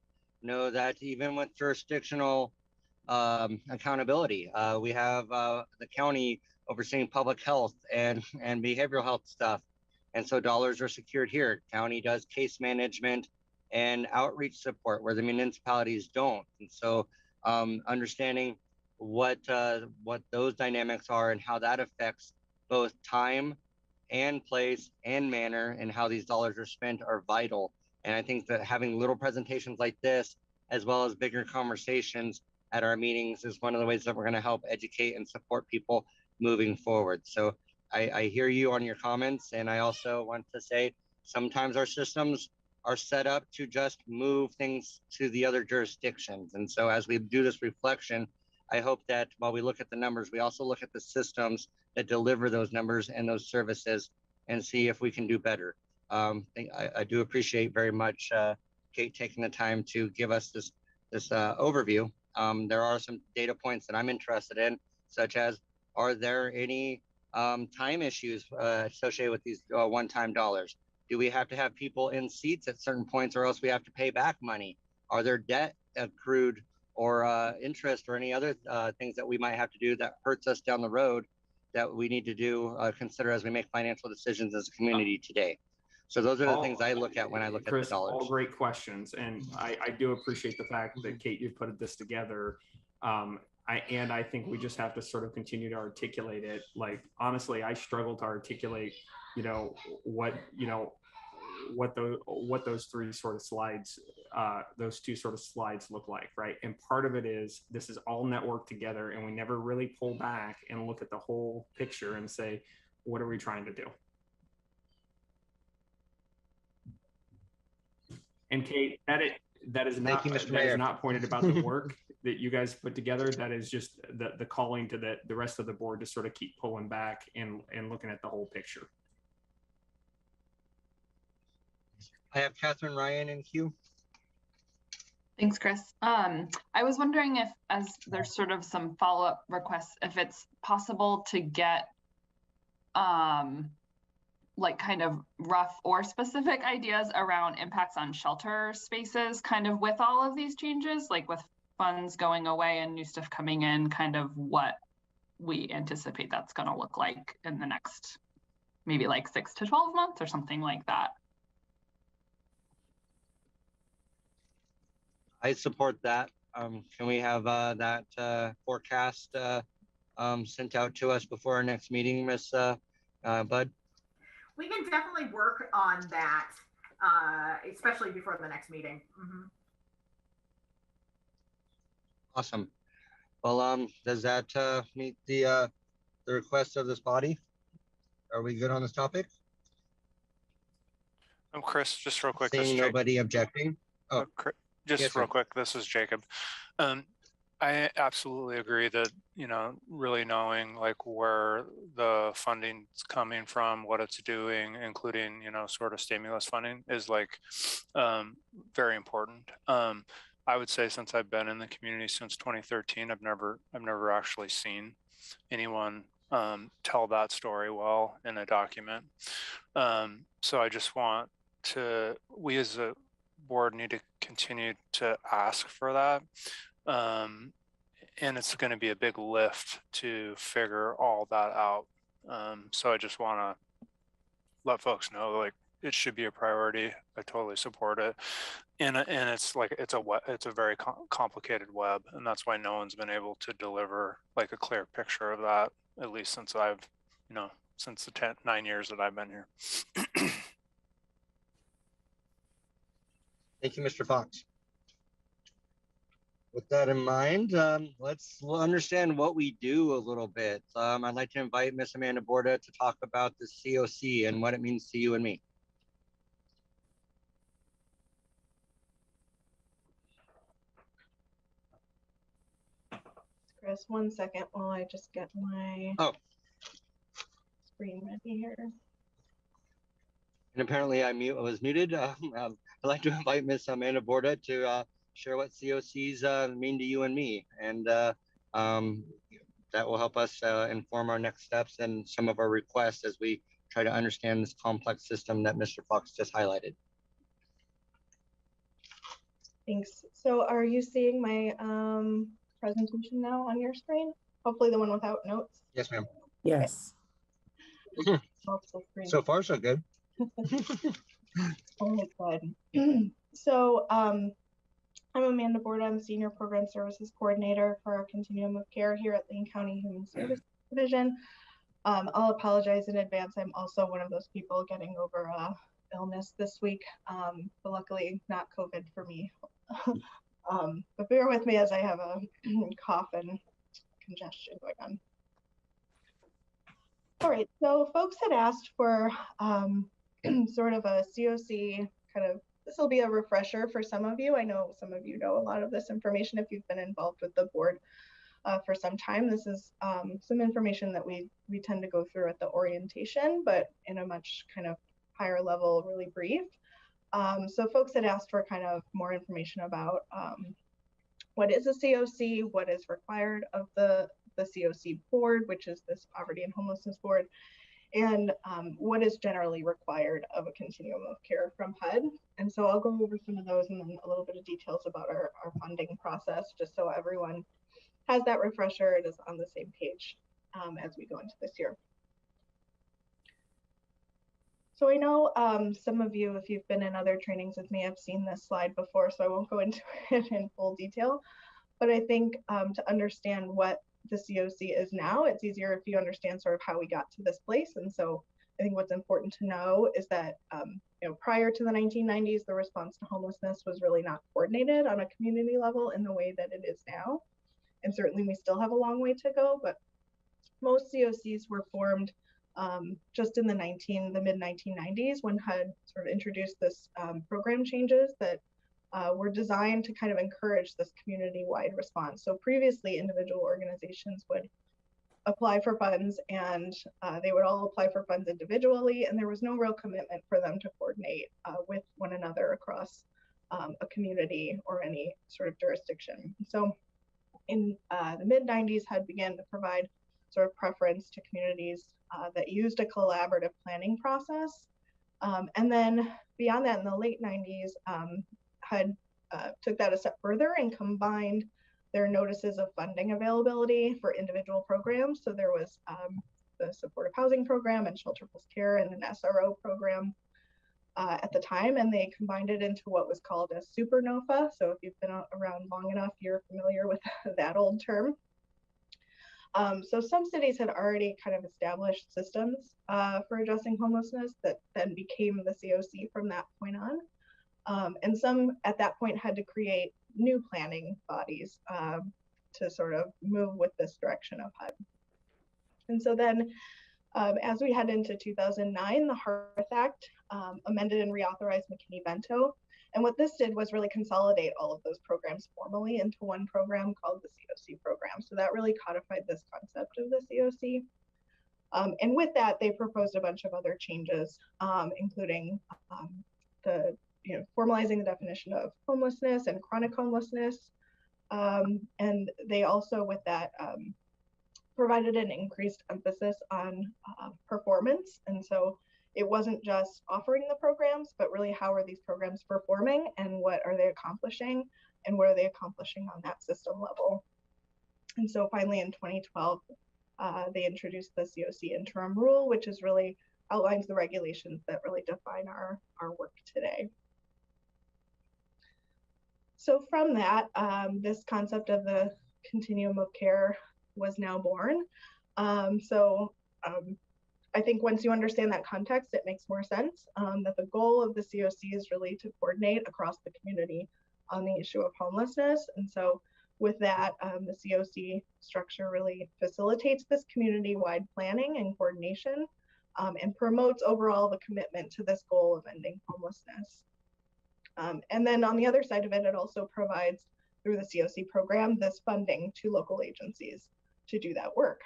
know that even with jurisdictional accountability, we have the county overseeing public health and behavioral health stuff. And so dollars are secured here. County does case management and outreach support where the municipalities don't. And so understanding what those dynamics are and how that affects both time and place and manner and how these dollars are spent are vital. And I think that having little presentations like this, as well as bigger conversations at our meetings, is one of the ways that we're going to help educate and support people moving forward. So I hear you on your comments. And I also want to say sometimes our systems are set up to just move things to the other jurisdictions. And so as we do this reflection, I hope that while we look at the numbers, we also look at the systems that deliver those numbers and those services and see if we can do better. I do appreciate very much Kate taking the time to give us this overview. There are some data points that I'm interested in, such as, are there any time issues associated with these one-time dollars? Do we have to have people in seats at certain points or else we have to pay back money? Are there debt accrued or interest or any other things that we might have to do that hurts us down the road that we need to consider as we make financial decisions as a community today? So those are the things I look at when I look Chris, at the dollars. All great questions. And I do appreciate the fact that Kate, you've put this together. I think we just have to sort of continue to articulate it. Like, honestly, I struggle to articulate, what those three sort of slides, those two sort of slides look like, right? And part of it is this is all networked together and we never really pull back and look at the whole picture and say, what are we trying to do? And Kate, that is not pointed about the work that you guys put together. That is just the calling to the rest of the board to sort of keep pulling back and looking at the whole picture. I have Catherine Ryan in queue. Thanks, Chris. I was wondering if, as there's sort of some follow-up requests, if it's possible to get like kind of rough or specific ideas around impacts on shelter spaces, kind of with all of these changes, like with funds going away and new stuff coming in, kind of what we anticipate that's going to look like in the next maybe like 6 to 12 months or something like that. I support that. Can we have that forecast sent out to us before our next meeting, Miss Bud? We can definitely work on that, especially before the next meeting. Mm-hmm. Awesome. Well, does that meet the request of this body? Are we good on this topic? Chris, just real quick. Seeing nobody objecting. Oh, just yes, real sir. quick. This is Jacob. I absolutely agree that, you know, really knowing like where the funding's coming from, what it's doing, including, you know, sort of stimulus funding is like very important. I would say since I've been in the community since 2013, I've never actually seen anyone tell that story well in a document. So I just want we as a board need to continue to ask for that. And it's going to be a big lift to figure all that out. So I just want to let folks know, like, it should be a priority. I totally support it. And it's like, it's a very complicated web. And that's why no one's been able to deliver like a clear picture of that, at least since I've, you know, since the 9 years that I've been here. Thank you, Mr. Fox. With that in mind, let's understand what we do a little bit. I'd like to invite Miss Amanda Borda to talk about the COC and what it means to you and me. Chris, 1 second while I just get my screen ready here. And apparently I was muted. I'd like to invite Miss Amanda Borda to share what COCs mean to you and me. And that will help us inform our next steps and some of our requests as we try to understand this complex system that Mr. Fox just highlighted. Thanks. So are you seeing my presentation now on your screen? Hopefully the one without notes. Yes, ma'am. Yes. Multiple screens. So far, so good. Oh, good. So I'm Amanda Borda. I'm Senior Program Services Coordinator for our Continuum of Care here at Lane County Human Services Division. I'll apologize in advance. I'm also one of those people getting over illness this week, but luckily not COVID for me. But bear with me as I have a cough and congestion going on. All right, so folks had asked for sort of a COC kind of, this will be a refresher for some of you. I know some of you know a lot of this information if you've been involved with the board for some time. This is some information that we tend to go through at the orientation, but in a much kind of higher level, really brief. So folks had asked for kind of more information about what is a COC, what is required of the COC board, which is this Poverty and Homelessness Board, and what is generally required of a continuum of care from HUD. And so I'll go over some of those and then a little bit of details about our funding process, just so everyone has that refresher and is on the same page as we go into this year. So I know some of you, if you've been in other trainings with me, have seen this slide before, so I won't go into it in full detail. But I think to understand what the COC is now, it's easier if you understand sort of how we got to this place. And so I think what's important to know is that you know, prior to the 1990s, the response to homelessness was really not coordinated on a community level in the way that it is now. And certainly we still have a long way to go, but most COCs were formed just in the mid-1990s when HUD sort of introduced this program changes that were designed to kind of encourage this community-wide response. So previously, individual organizations would apply for funds and they would all apply for funds individually, and there was no real commitment for them to coordinate with one another across a community or any sort of jurisdiction. So in the mid-90s, HUD began to provide sort of preference to communities that used a collaborative planning process. And then beyond that, in the late 90s, HUD took that a step further and combined their notices of funding availability for individual programs. So there was the supportive housing program and shelter plus care and an SRO program at the time, and they combined it into what was called a supernova. So if you've been around long enough, you're familiar with that old term. So some cities had already kind of established systems for addressing homelessness that then became the COC from that point on. And some at that point had to create new planning bodies to sort of move with this direction of HUD. And so then as we head into 2009, the Hearth Act amended and reauthorized McKinney-Vento. And what this did was really consolidate all of those programs formally into one program called the COC program. So that really codified this concept of the COC. And with that, they proposed a bunch of other changes, including formalizing the definition of homelessness and chronic homelessness. And they also, with that, provided an increased emphasis on performance. And so it wasn't just offering the programs, but really how are these programs performing and what are they accomplishing and what are they accomplishing on that system level. And so finally in 2012, they introduced the Coc Interim Rule, which is really outlines the regulations that really define our work today. So from that, this concept of the continuum of care was now born. I think once you understand that context, it makes more sense that the goal of the COC is really to coordinate across the community on the issue of homelessness. And so with that, the COC structure really facilitates this community-wide planning and coordination and promotes overall the commitment to this goal of ending homelessness. And then on the other side of it, it also provides through the COC program this funding to local agencies to do that work.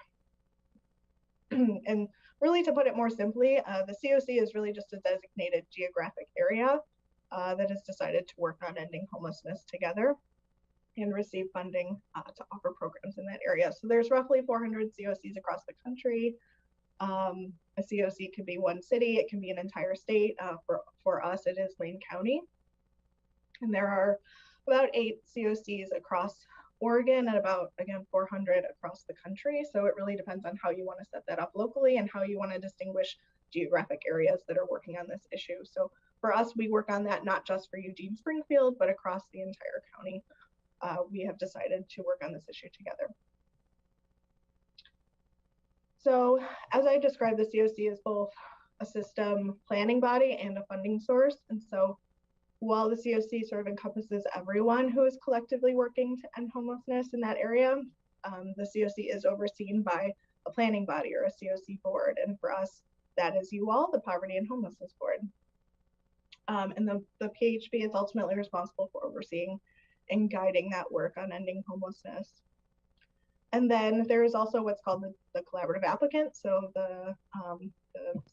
And really, to put it more simply, the COC is really just a designated geographic area that has decided to work on ending homelessness together and receive funding to offer programs in that area. So there's roughly 400 COCs across the country. A COC could be one city, it can be an entire state. For us, it is Lane County. And there are about 8 COCs across Oregon and about, again, 400 across the country. So it really depends on how you want to set that up locally and how you want to distinguish geographic areas that are working on this issue. So for us, we work on that not just for Eugene Springfield, but across the entire county. We have decided to work on this issue together. So as I described, the COC is both a system planning body and a funding source. And so while the COC sort of encompasses everyone who is collectively working to end homelessness in that area, the COC is overseen by a planning body or a COC board. And for us, that is you all, the Poverty and Homelessness Board. And the PHB is ultimately responsible for overseeing and guiding that work on ending homelessness. And then there is also what's called the collaborative applicant. So the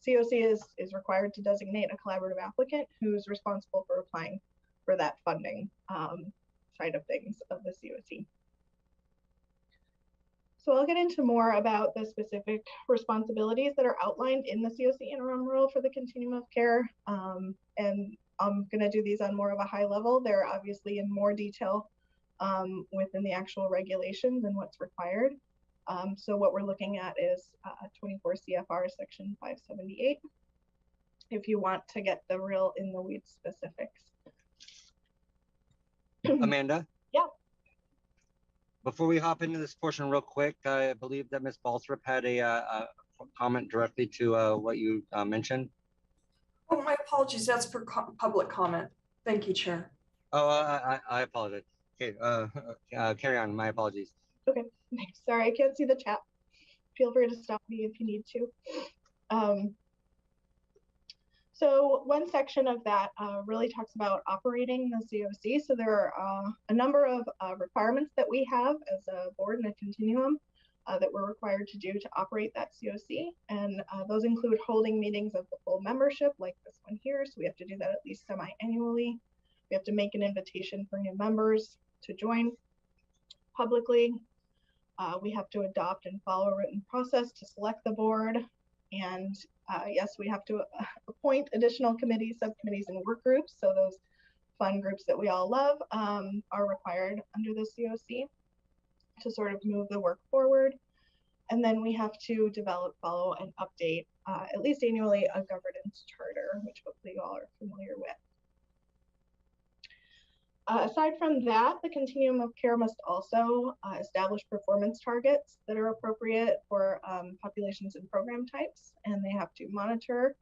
COC is required to designate a collaborative applicant who's responsible for applying for that funding side of things of the COC. So I'll get into more about the specific responsibilities that are outlined in the COC Interim Rule for the continuum of care. And I'm going to do these on more of a high level. They're obviously in more detail within the actual regulations and what's required. So what we're looking at is 24 CFR section 578, if you want to get the real in the weeds specifics. Amanda? Yeah. Before we hop into this portion real quick, I believe that Ms. Balthrop had a comment directly to what you mentioned. Oh, my apologies. That's for public comment. Thank you, Chair. Oh, I apologize. Okay, carry on. My apologies. Okay, sorry, I can't see the chat. Feel free to stop me if you need to. So one section of that really talks about operating the COC. So there are a number of requirements that we have as a board and a continuum that we're required to do to operate that COC. And those include holding meetings of the full membership like this one here. So we have to do that at least semi-annually. We have to make an invitation for new members to join publicly. We have to adopt and follow a written process to select the board. And yes, we have to appoint additional committees, subcommittees, and work groups. So those fun groups that we all love are required under the COC. to sort of move the work forward. And then we have to develop, follow, and update at least annually a governance charter, which hopefully you all are familiar with. Aside from that, the continuum of care must also establish performance targets that are appropriate for populations and program types, and they have to monitor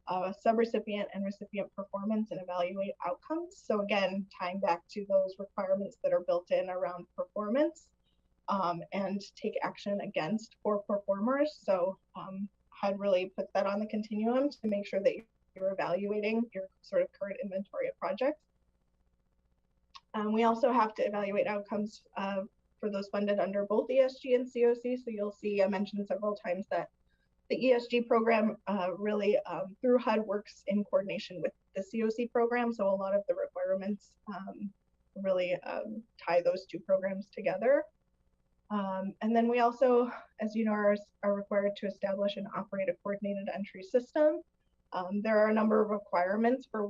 subrecipient and recipient performance and evaluate outcomes. So again, tying back to those requirements that are built in around performance, and take action against poor performers. So HUD really puts that on the continuum to make sure that you're evaluating your sort of current inventory of projects. We also have to evaluate outcomes for those funded under both ESG and COC. So you'll see I mentioned several times that the ESG program really through HUD works in coordination with the COC program. So a lot of the requirements really tie those two programs together. And then we also, as you know, are required to establish and operate a coordinated entry system. There are a number of requirements for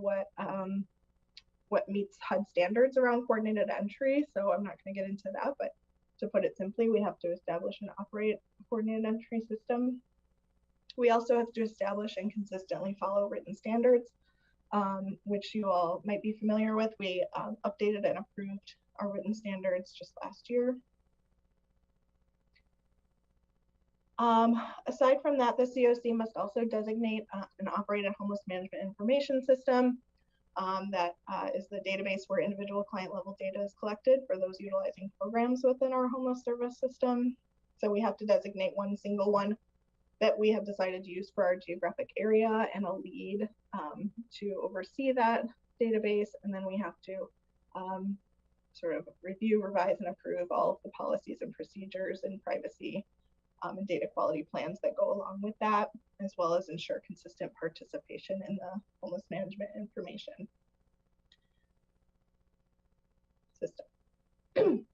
what meets HUD standards around coordinated entry. So I'm not going to get into that, but to put it simply, we have to establish and operate a coordinated entry system. We also have to establish and consistently follow written standards, which you all might be familiar with. We updated and approved our written standards just last year. Aside from that, the COC must also designate and operate a homeless management information system that is the database where individual client level data is collected for those utilizing programs within our homeless service system. So we have to designate one single one that we have decided to use for our geographic area and a lead to oversee that database. And then we have to sort of review, revise, and approve all of the policies and procedures and privacy and data quality plans that go along with that, as well as ensure consistent participation in the homeless management information system.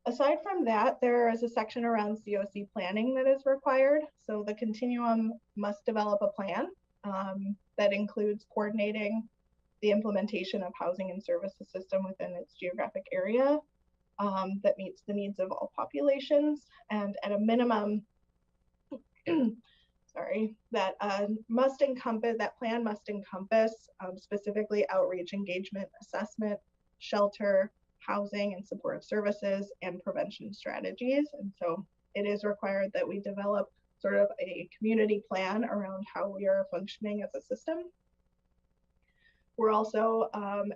Aside from that, there is a section around COC planning that is required. So the continuum must develop a plan that includes coordinating the implementation of housing and services system within its geographic area that meets the needs of all populations, and at a minimum, sorry, that plan must encompass specifically outreach, engagement, assessment, shelter, housing and supportive services, and prevention strategies. And so it is required that we develop sort of a community plan around how we are functioning as a system. We're also,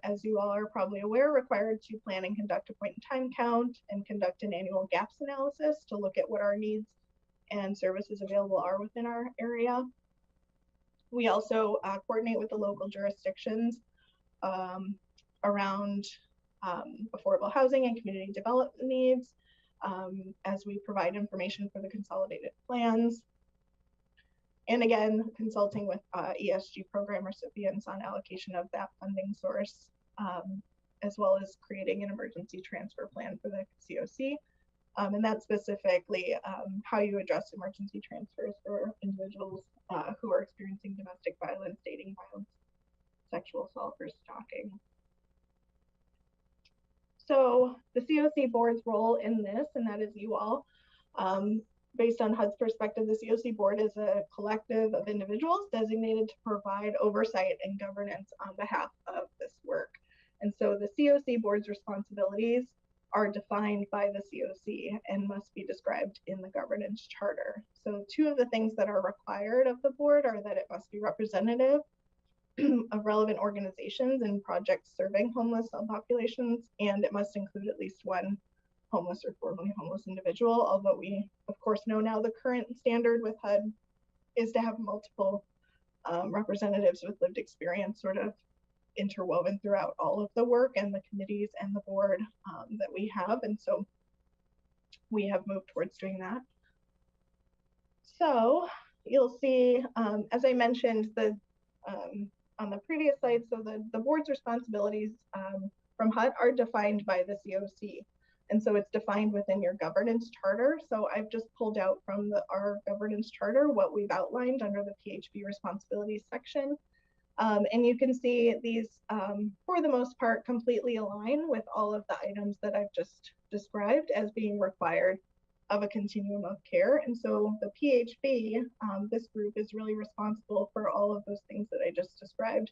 as you all are probably aware, required to plan and conduct a point in time count and conduct an annual gaps analysis to look at what our needs and services available are within our area. We also coordinate with the local jurisdictions around affordable housing and community development needs as we provide information for the consolidated plans. And again, consulting with ESG program recipients on allocation of that funding source, as well as creating an emergency transfer plan for the COC. And that's specifically how you address emergency transfers for individuals who are experiencing domestic violence, dating violence, sexual assault, or stalking. So the COC board's role in this, and that is you all, based on HUD's perspective, the COC board is a collective of individuals designated to provide oversight and governance on behalf of this work. And so the COC board's responsibilities are defined by the COC and must be described in the governance charter. So two of the things that are required of the board are that it must be representative of relevant organizations and projects serving homeless populations, and it must include at least one homeless or formerly homeless individual, although we of course know now the current standard with HUD is to have multiple representatives with lived experience sort of interwoven throughout all of the work and the committees and the board that we have. And so we have moved towards doing that. So you'll see, as I mentioned, on the previous slide, so the board's responsibilities from HUD are defined by the COC. And so it's defined within your governance charter. So I've just pulled out from our governance charter what we've outlined under the Php Responsibilities section. And you can see these, for the most part, completely align with all of the items that I've just described as being required of a continuum of care. And so the PHB, this group is really responsible for all of those things that I just described.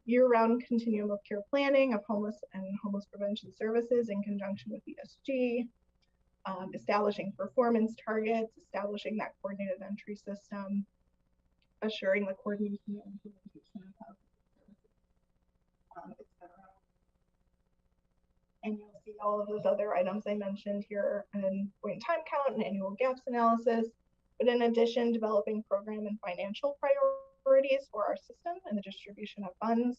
Year-round continuum of care planning of homeless and homeless prevention services in conjunction with the ESG, establishing performance targets, establishing that coordinated entry system, assuring the coordination and implementation of etc. And you'll see all of those other items I mentioned here, and point in time count and annual gaps analysis. But in addition, developing program and financial priorities for our system and the distribution of funds,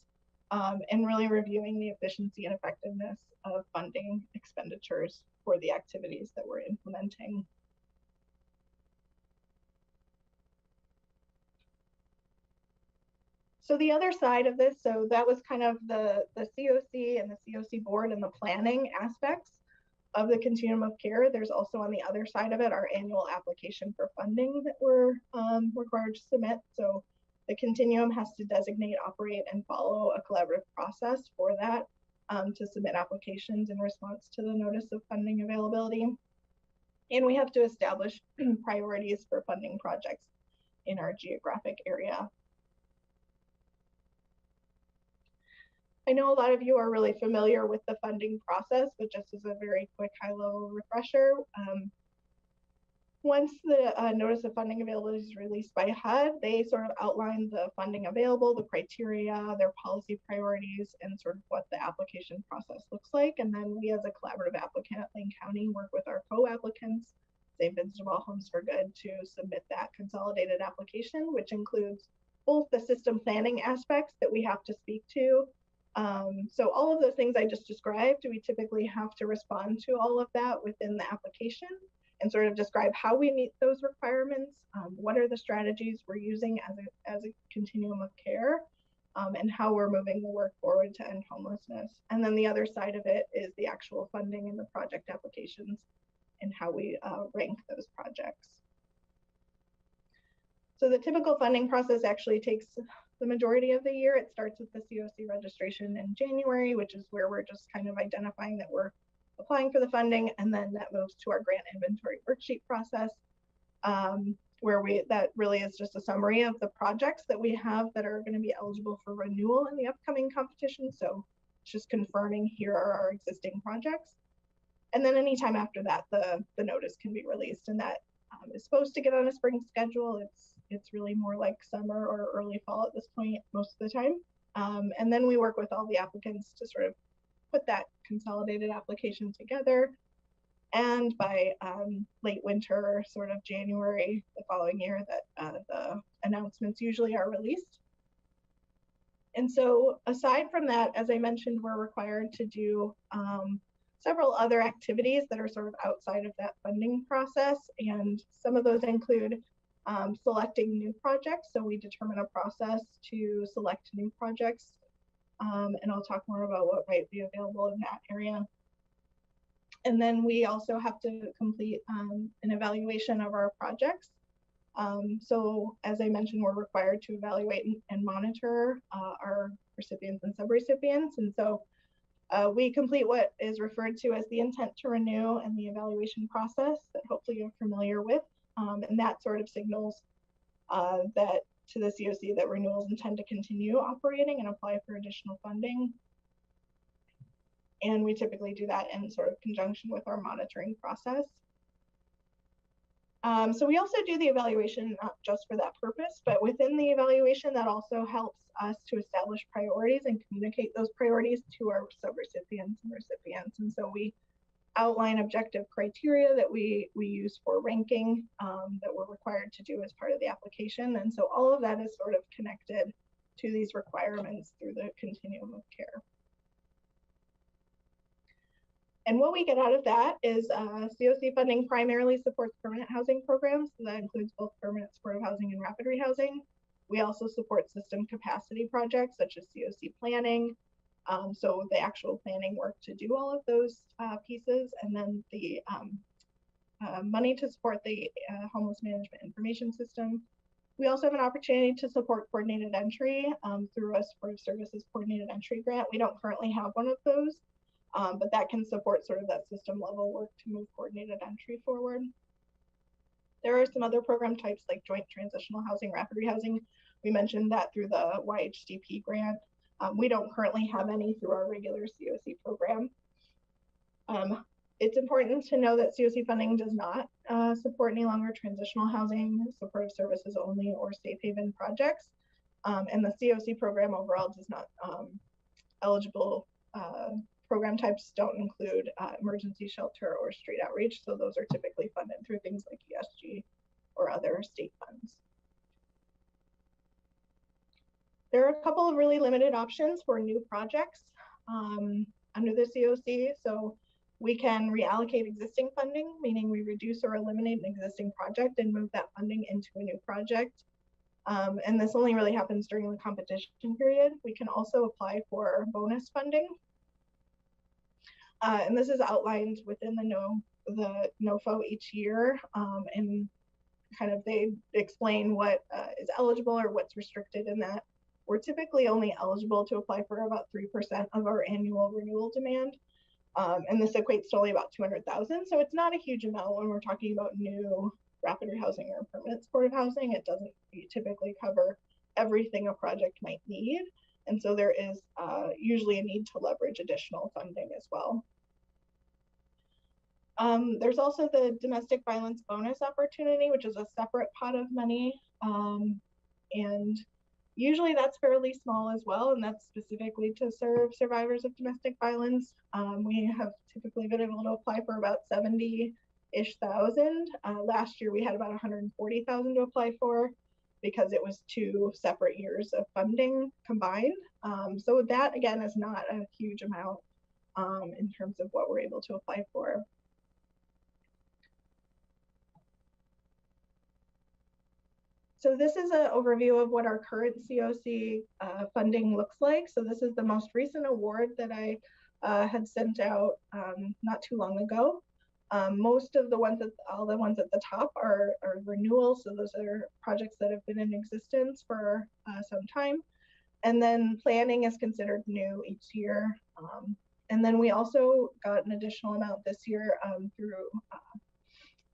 and really reviewing the efficiency and effectiveness of funding expenditures for the activities that we're implementing. So the other side of this, so that was kind of the COC and the COC board and the planning aspects of the continuum of care. There's also on the other side of it, our annual application for funding that we're required to submit. So the continuum has to designate, operate, and follow a collaborative process for that to submit applications in response to the notice of funding availability. And we have to establish priorities for funding projects in our geographic area. I know a lot of you are really familiar with the funding process, but just as a very quick high-level refresher, once the notice of funding availability is released by HUD, they sort of outline the funding available, the criteria, their policy priorities, and sort of what the application process looks like. And then we as a collaborative applicant at Lane County work with our co-applicants, St. Vincent de Paul Homes for Good, to submit that consolidated application, which includes both the system planning aspects that we have to speak to. So all of those things I just described, we typically have to respond to all of that within the application and sort of describe how we meet those requirements, what are the strategies we're using as a continuum of care, and how we're moving the work forward to end homelessness. And then the other side of it is the actual funding and the project applications and how we rank those projects. So the typical funding process actually takes the majority of the year. It starts with the COC registration in January, which is where we're just kind of identifying that we're applying for the funding, and then that moves to our grant inventory worksheet process, where that really is just a summary of the projects that we have that are going to be eligible for renewal in the upcoming competition. So it's just confirming here are our existing projects. And then anytime after that, the notice can be released, and that is supposed to get on a spring schedule. It's really more like summer or early fall at this point most of the time. And then we work with all the applicants to sort of put that consolidated application together. And by late winter, sort of January the following year, that the announcements usually are released. And so aside from that, as I mentioned, we're required to do several other activities that are sort of outside of that funding process. And some of those include selecting new projects. So we determine a process to select new projects. And I'll talk more about what might be available in that area. And then we also have to complete an evaluation of our projects. So as I mentioned, we're required to evaluate and monitor our recipients and subrecipients. And so we complete what is referred to as the intent to renew and the evaluation process that hopefully you're familiar with. And that sort of signals that to the COC that renewals intend to continue operating and apply for additional funding. And we typically do that in sort of conjunction with our monitoring process. So we also do the evaluation not just for that purpose, but within the evaluation that also helps us to establish priorities and communicate those priorities to our subrecipients and recipients. And so we outline objective criteria that we use for ranking that we're required to do as part of the application. And so all of that is sort of connected to these requirements through the continuum of care. And what we get out of that is COC funding primarily supports permanent housing programs. So that includes both permanent supportive housing and rapid rehousing. We also support system capacity projects such as COC planning. So the actual planning work to do all of those pieces, and then the money to support the homeless management information system, We also have an opportunity to support coordinated entry through a supportive services coordinated entry grant. We don't currently have one of those, but that can support sort of that system level work to move coordinated entry forward. There are some other program types like joint transitional housing, rapid rehousing. We mentioned that through the YHDP grant. We don't currently have any through our regular COC program. It's important to know that COC funding does not support any longer transitional housing, supportive services only, or safe haven projects. And the COC program overall does not eligible program types don't include emergency shelter or street outreach. So those are typically funded through things like ESG or other state funds. There are a couple of really limited options for new projects under the COC. So we can reallocate existing funding, meaning we reduce or eliminate an existing project and move that funding into a new project. And this only really happens during the competition period. We can also apply for bonus funding. And this is outlined within the NOFO each year, and kind of they explain what is eligible or what's restricted in that. We're typically only eligible to apply for about 3% of our annual renewal demand. And this equates to only about 200,000. So it's not a huge amount when we're talking about new rapid rehousing or permanent supportive housing. It doesn't typically cover everything a project might need. And so there is usually a need to leverage additional funding as well. There's also the domestic violence bonus opportunity, which is a separate pot of money. And usually that's fairly small as well, and that's specifically to serve survivors of domestic violence. We have typically been able to apply for about 70-ish thousand. Last year we had about 140,000 to apply for because it was 2 separate years of funding combined. So that again is not a huge amount in terms of what we're able to apply for. So this is an overview of what our current COC funding looks like. So this is the most recent award that I had sent out not too long ago. Most of the ones all the ones at the top are renewals. So those are projects that have been in existence for some time. And then planning is considered new each year. And then we also got an additional amount this year through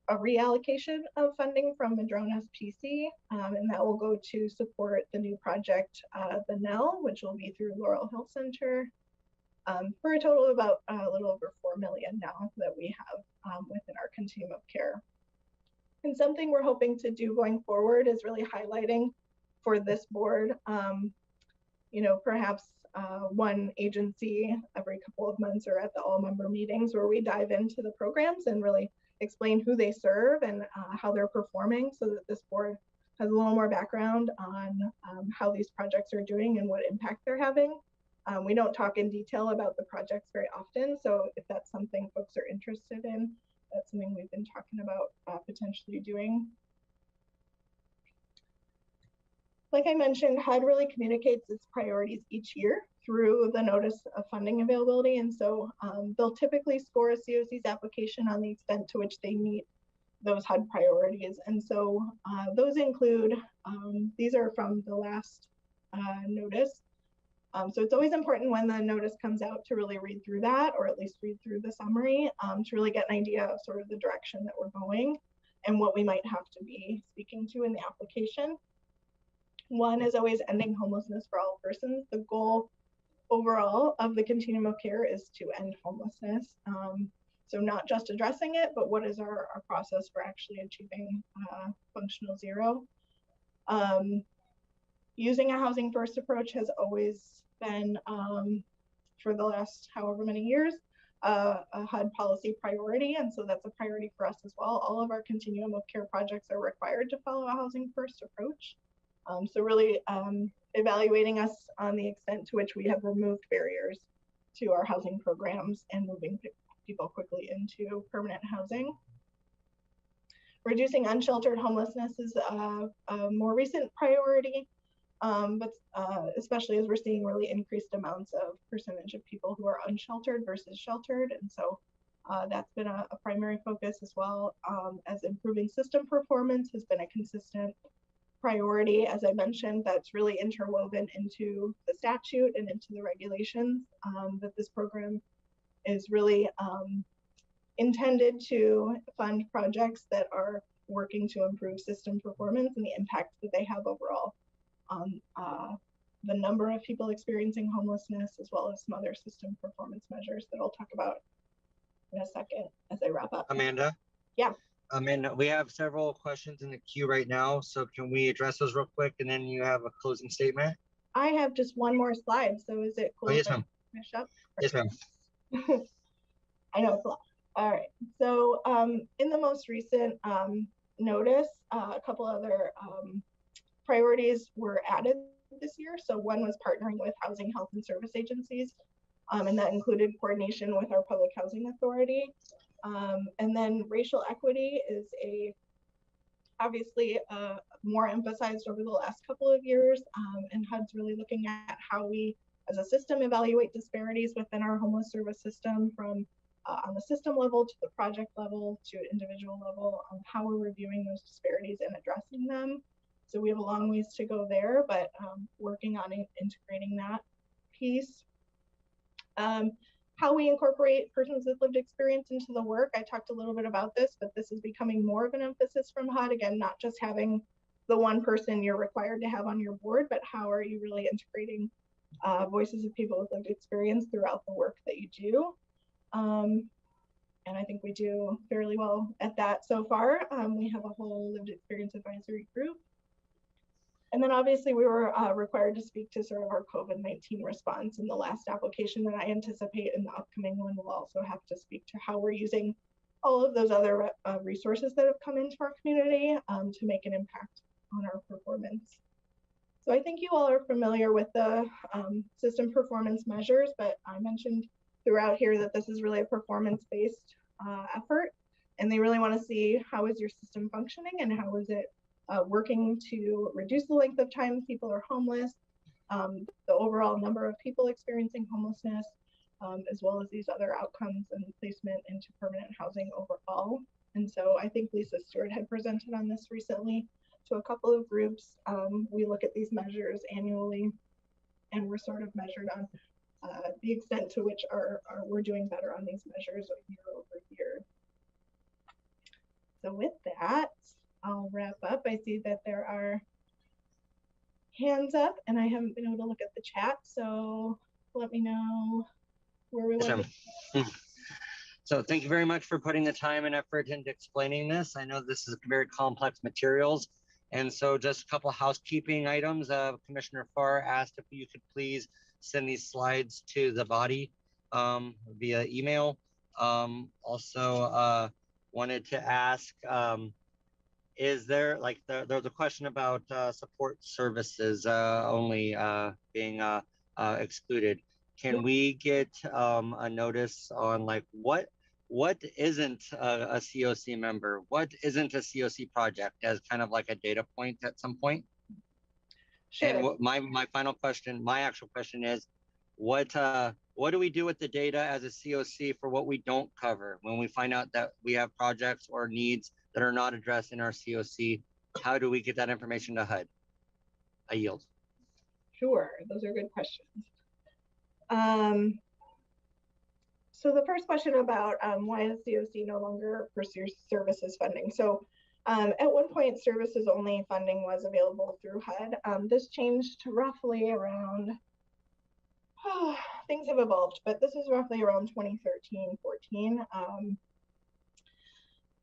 a reallocation of funding from Madrona's PC, and that will go to support the new project, the NEL, which will be through Laurel Hill Center, for a total of about a little over 4 million now that we have within our continuum of care. And something we're hoping to do going forward is really highlighting for this board, you know, perhaps one agency every couple of months or at the all-member meetings where we dive into the programs and really explain who they serve and how they're performing, so that this board has a little more background on how these projects are doing and what impact they're having. We don't talk in detail about the projects very often, so if that's something folks are interested in, that's something we've been talking about potentially doing. Like I mentioned, HUD really communicates its priorities each year through the notice of funding availability. And so they'll typically score a COC's application on the extent to which they meet those HUD priorities. And so those include, these are from the last notice. So it's always important when the notice comes out to really read through that, or at least read through the summary, to really get an idea of sort of the direction that we're going and what we might have to be speaking to in the application. One is always ending homelessness for all persons. The goal overall of the continuum of care is to end homelessness. So not just addressing it, but what is our process for actually achieving functional zero. Using a housing first approach has always been, for the last however many years, a HUD policy priority. And so that's a priority for us as well. All of our continuum of care projects are required to follow a housing first approach. So really evaluating us on the extent to which we have removed barriers to our housing programs and moving people quickly into permanent housing. Reducing unsheltered homelessness is a more recent priority, but especially as we're seeing really increased amounts of percentage of people who are unsheltered versus sheltered. And so that's been a primary focus, as well as improving system performance has been a consistent priority, as I mentioned, that's really interwoven into the statute and into the regulations, that this program is really intended to fund projects that are working to improve system performance and the impact that they have overall on the number of people experiencing homelessness, as well as some other system performance measures that I'll talk about in a second as I wrap up. Amanda? Yeah. Amanda, we have several questions in the queue right now, so can we address those real quick and then you have a closing statement? I have just one more slide, so is it cool? Oh, yes, ma'am. Finish up? Yes, ma'am. I know it's a lot. All right. So in the most recent notice, a couple other priorities were added this year. So one was partnering with housing, health, and service agencies, and that included coordination with our public housing authority. And then racial equity is obviously more emphasized over the last couple of years, and HUD's really looking at how we as a system evaluate disparities within our homeless service system, from on the system level to the project level to individual level, on how we're reviewing those disparities and addressing them. So we have a long ways to go there, but working on integrating that piece. How we incorporate persons with lived experience into the work. I talked a little bit about this, but this is becoming more of an emphasis from HUD. Again, not just having the one person you're required to have on your board, but how are you really integrating voices of people with lived experience throughout the work that you do. And I think we do fairly well at that so far. We have a whole lived experience advisory group. And then obviously we were required to speak to sort of our COVID-19 response in the last application, and I anticipate in the upcoming one we'll also have to speak to how we're using all of those other resources that have come into our community to make an impact on our performance. So I think you all are familiar with the system performance measures, but I mentioned throughout here that this is really a performance-based effort, and they really want to see how is your system functioning and how is it working to reduce the length of time people are homeless, the overall number of people experiencing homelessness, as well as these other outcomes and placement into permanent housing overall. And so I think Lisa Stewart had presented on this recently to a couple of groups. We look at these measures annually, and we're sort of measured on the extent to which we're doing better on these measures year over year. So with that, I'll wrap up. I see that there are hands up, and I haven't been able to look at the chat, so let me know where we want to. So thank you very much for putting the time and effort into explaining this. I know this is very complex materials, and so just a couple of housekeeping items. Commissioner Farr asked if you could please send these slides to the body via email. Also wanted to ask, is there, like, there's a question about support services only being excluded. Can we get a notice on, like, what isn't a COC member? What isn't a COC project, as kind of like a data point at some point? Sure. And my final question, my actual question is, what do we do with the data as a COC for what we don't cover when we find out that we have projects or needs that are not addressed in our COC? How do we get that information to HUD? I yield. Sure, those are good questions. So the first question about why does COC no longer pursue services funding? So at one point, services only funding was available through HUD. This changed to roughly around, things have evolved, but this is roughly around 2013, 14.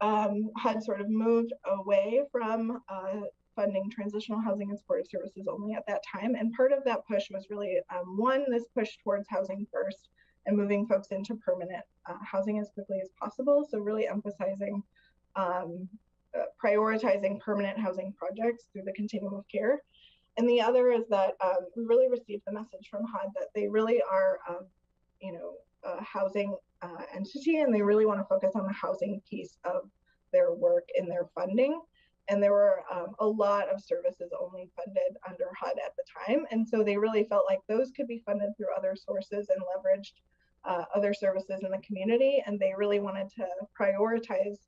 HUD sort of moved away from funding transitional housing and supportive services only at that time. And part of that push was really, one, this push towards housing first and moving folks into permanent housing as quickly as possible. So really emphasizing, prioritizing permanent housing projects through the continuum of care. And the other is that we really received the message from HUD that they really are, a housing entity, and they really want to focus on the housing piece of their work in their funding. And there were a lot of services only funded under HUD at the time. And so they really felt like those could be funded through other sources and leveraged other services in the community. And they really wanted to prioritize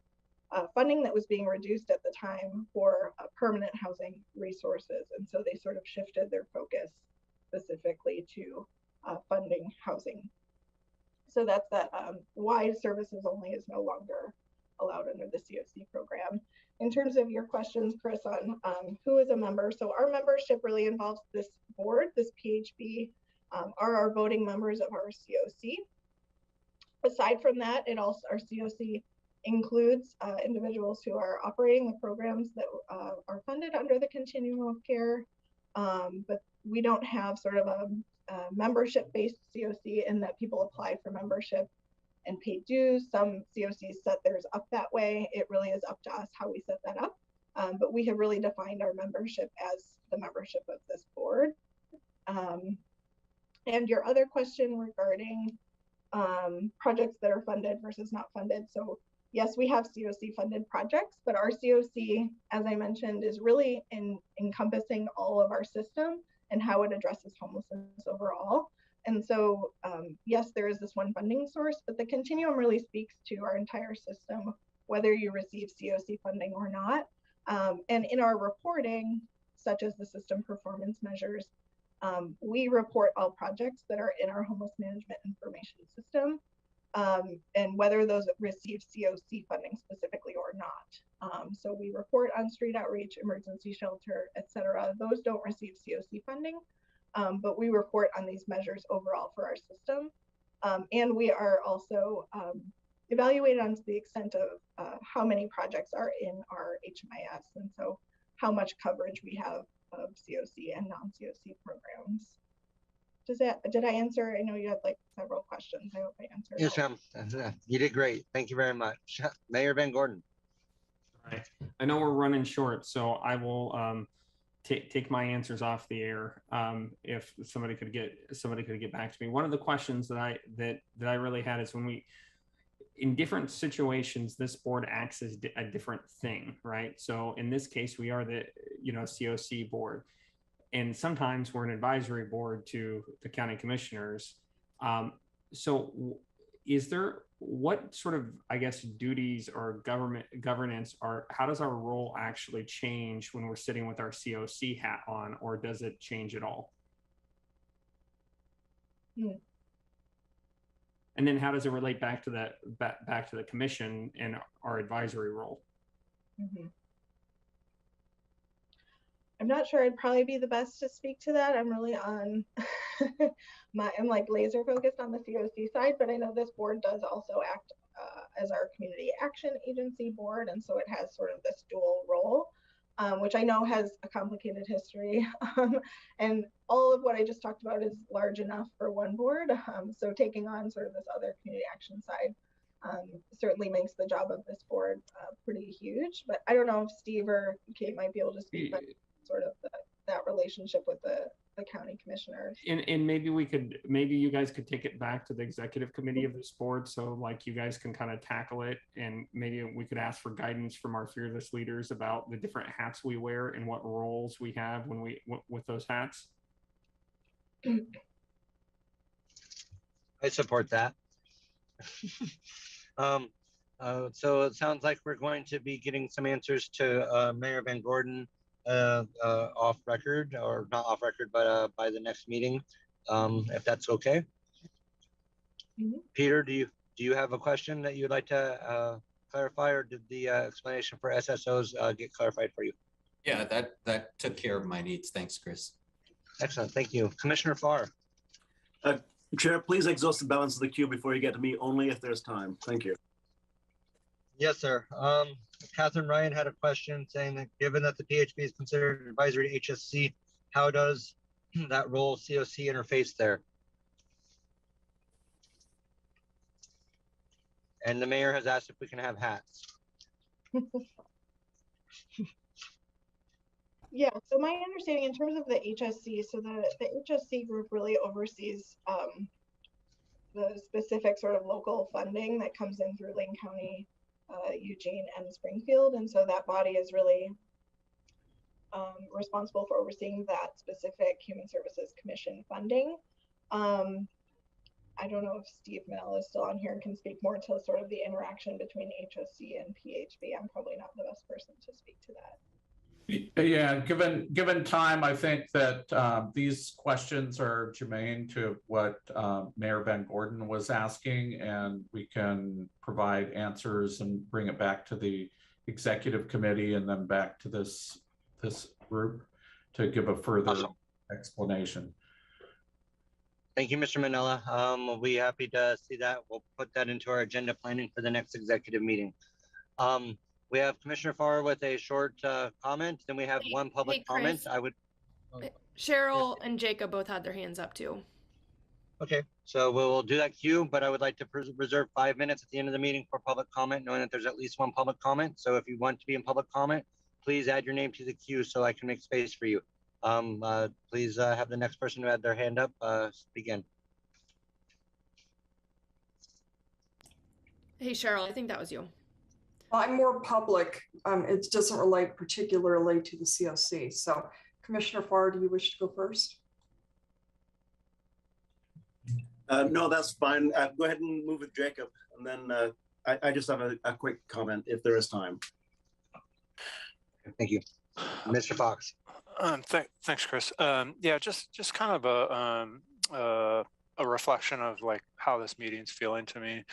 funding that was being reduced at the time for permanent housing resources. And so they sort of shifted their focus specifically to funding housing. So that's that why services only is no longer allowed under the COC program. In terms of your questions, Chris, on who is a member, so our membership really involves this board, this PHB, are our voting members of our COC. Aside from that, it also, our COC includes individuals who are operating the programs that are funded under the continuum of care, but we don't have sort of a membership-based COC in that people apply for membership and pay dues. Some COCs set theirs up that way. It really is up to us how we set that up. But we have really defined our membership as the membership of this board. And your other question regarding projects that are funded versus not funded. So yes, we have COC funded projects, but our COC, as I mentioned, is really encompassing all of our system and how it addresses homelessness overall. And so, yes, there is this one funding source, but the continuum really speaks to our entire system, whether you receive COC funding or not. And in our reporting, such as the system performance measures, we report all projects that are in our homeless management information system, and whether those receive COC funding specifically or not. So we report on street outreach, emergency shelter, etc. Those don't receive COC funding, but we report on these measures overall for our system. And we are also evaluated on to the extent of how many projects are in our HMIS, and so how much coverage we have of COC and non-COC programs. Did I answer? I know you had like several questions. I hope I answered. Yes, ma'am. You did great. Thank you very much. Mayor Van Gordon. All right. I know we're running short, so I will take my answers off the air. If somebody could get back to me. One of the questions that I really had is when we, in different situations, this board acts as a different thing, right? So in this case, we are the COC board, and sometimes we're an advisory board to the county commissioners. So is there, what sort of, I guess, duties or governance are, how does our role actually change when we're sitting with our COC hat on, or does it change at all? And then how does it relate back to the commission and our advisory role? I'm not sure I'd probably be the best to speak to that. I'm really on I'm like laser focused on the COC side, but I know this board does also act as our community action agency board, and so it has sort of this dual role, which I know has a complicated history. And all of what I just talked about is large enough for one board. So taking on sort of this other community action side certainly makes the job of this board pretty huge. But I don't know if Steve or Kate might be able to speak about sort of that relationship with the county commissioners. And maybe you guys could take it back to the executive committee of this board, so like you guys can kind of tackle it, and maybe we could ask for guidance from our fearless leaders about the different hats we wear and what roles we have when with those hats. I support that. So it sounds like we're going to be getting some answers to Mayor Van Gordon off record, or not off record, but by the next meeting, if that's okay. Peter, do you have a question that you'd like to clarify, or did the explanation for SSOs get clarified for you? Yeah, that took care of my needs. Thanks, Chris. Excellent, thank you. Commissioner Farr. Chair, please exhaust the balance of the queue before you get to me, only if there's time. Thank you. Yes, sir. Catherine Ryan had a question saying that given that the PHB is considered advisory to HSC, how does that role COC interface there? And the mayor has asked if we can have hats. Yeah, so my understanding in terms of the HSC, so the HSC group really oversees the specific sort of local funding that comes in through Lane County, Eugene, and Springfield. And so that body is really responsible for overseeing that specific Human Services Commission funding. I don't know if Steve Manella is still on here and can speak more to sort of the interaction between HSC and PHB. I'm probably not the best person to speak to that. Yeah, given time, I think that these questions are germane to what Mayor Ben Gordon was asking, and we can provide answers and bring it back to the executive committee and then back to this group to give a further explanation. Thank you, Mr. Manella. We'll be happy to see that. We'll put that into our agenda planning for the next executive meeting. We have Commissioner Farr with a short comment. Then we have one public comment. I would. Cheryl and Jacob both had their hands up too. Okay, so we'll do that queue, but I would like to reserve 5 minutes at the end of the meeting for public comment, knowing that there's at least one public comment. So if you want to be in public comment, please add your name to the queue so I can make space for you. Please have the next person who had their hand up begin. Hey, Cheryl, I think that was you. I'm more public. It doesn't relate particularly to the COC. So Commissioner Farr, do you wish to go first? No, that's fine. Go ahead and move with Jacob. And then I just have a quick comment if there is time. Thank you. Mr. Fox. Thanks, Chris. Yeah, just kind of a reflection of like how this meeting's feeling to me.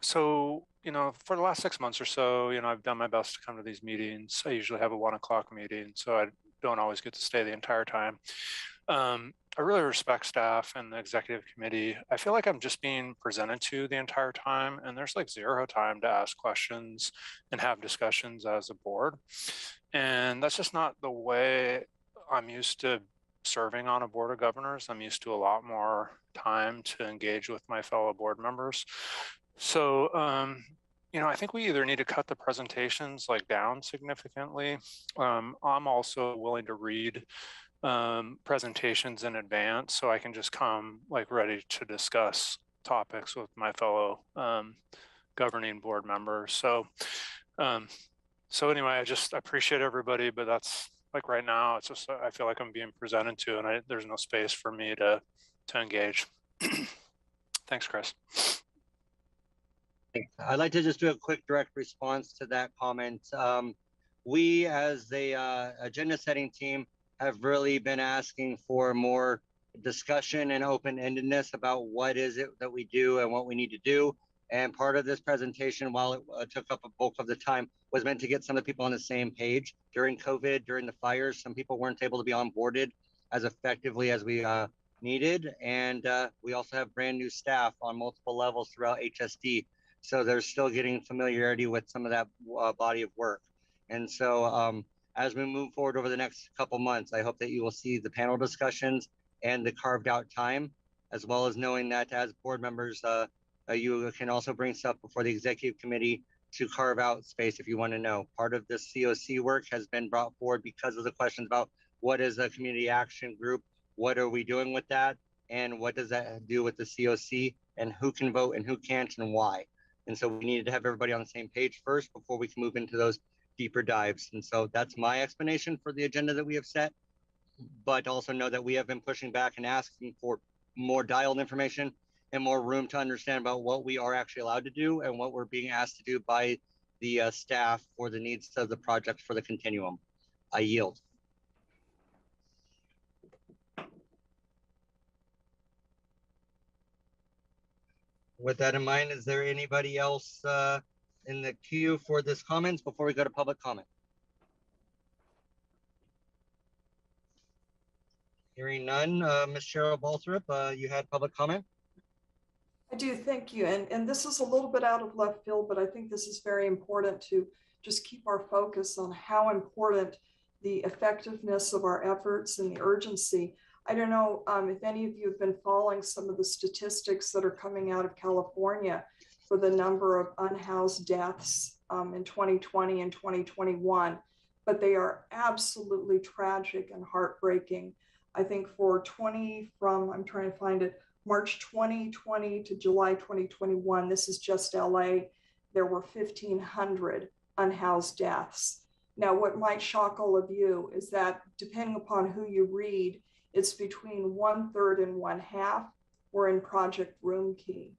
So, you know, for the last 6 months or so, you know, I've done my best to come to these meetings. I usually have a 1 o'clock meeting, so I don't always get to stay the entire time. I really respect staff and the executive committee. I feel like I'm just being presented to the entire time, and there's like zero time to ask questions and have discussions as a board. And that's just not the way I'm used to serving on a board of governors. I'm used to a lot more time to engage with my fellow board members. So, you know, I think we either need to cut the presentations like down significantly. I'm also willing to read presentations in advance so I can just come like ready to discuss topics with my fellow governing board members. So, so anyway, I just appreciate everybody, but that's like right now, it's just, I feel like I'm being presented to and there's no space for me to engage. Thanks, Chris. I'd like to just do a quick direct response to that comment. We as the agenda setting team have really been asking for more discussion and open-endedness about what is it that we do and what we need to do. And part of this presentation, while it took up a bulk of the time, was meant to get some of the people on the same page. During COVID, during the fires, some people weren't able to be onboarded as effectively as we needed. And we also have brand new staff on multiple levels throughout HSD. So they're still getting familiarity with some of that body of work. And so as we move forward over the next couple months, I hope that you will see the panel discussions and the carved out time, as well as knowing that as board members, you can also bring stuff before the executive committee to carve out space if you want to know. Part of this COC work has been brought forward because of the questions about what is a community action group, what are we doing with that, and what does that do with the COC, and who can vote and who can't and why. And so we needed to have everybody on the same page first before we can move into those deeper dives. And so that's my explanation for the agenda that we have set, but also know that we have been pushing back and asking for more dialed information and more room to understand about what we are actually allowed to do and what we're being asked to do by the staff for the needs of the project for the continuum. I yield. With that in mind, is there anybody else in the queue for this comments before we go to public comment? Hearing none, Ms. Cheryl Balthrop, you had public comment? I do, thank you. And this is a little bit out of left field, but I think this is very important to just keep our focus on how important the effectiveness of our efforts and the urgency. I don't know if any of you have been following some of the statistics that are coming out of California for the number of unhoused deaths in 2020 and 2021, but they are absolutely tragic and heartbreaking. I think for I'm trying to find it, March 2020 to July 2021, this is just LA, there were 1,500 unhoused deaths. Now, what might shock all of you is that depending upon who you read, it's between 1/3 and 1/2 were in Project Room Key.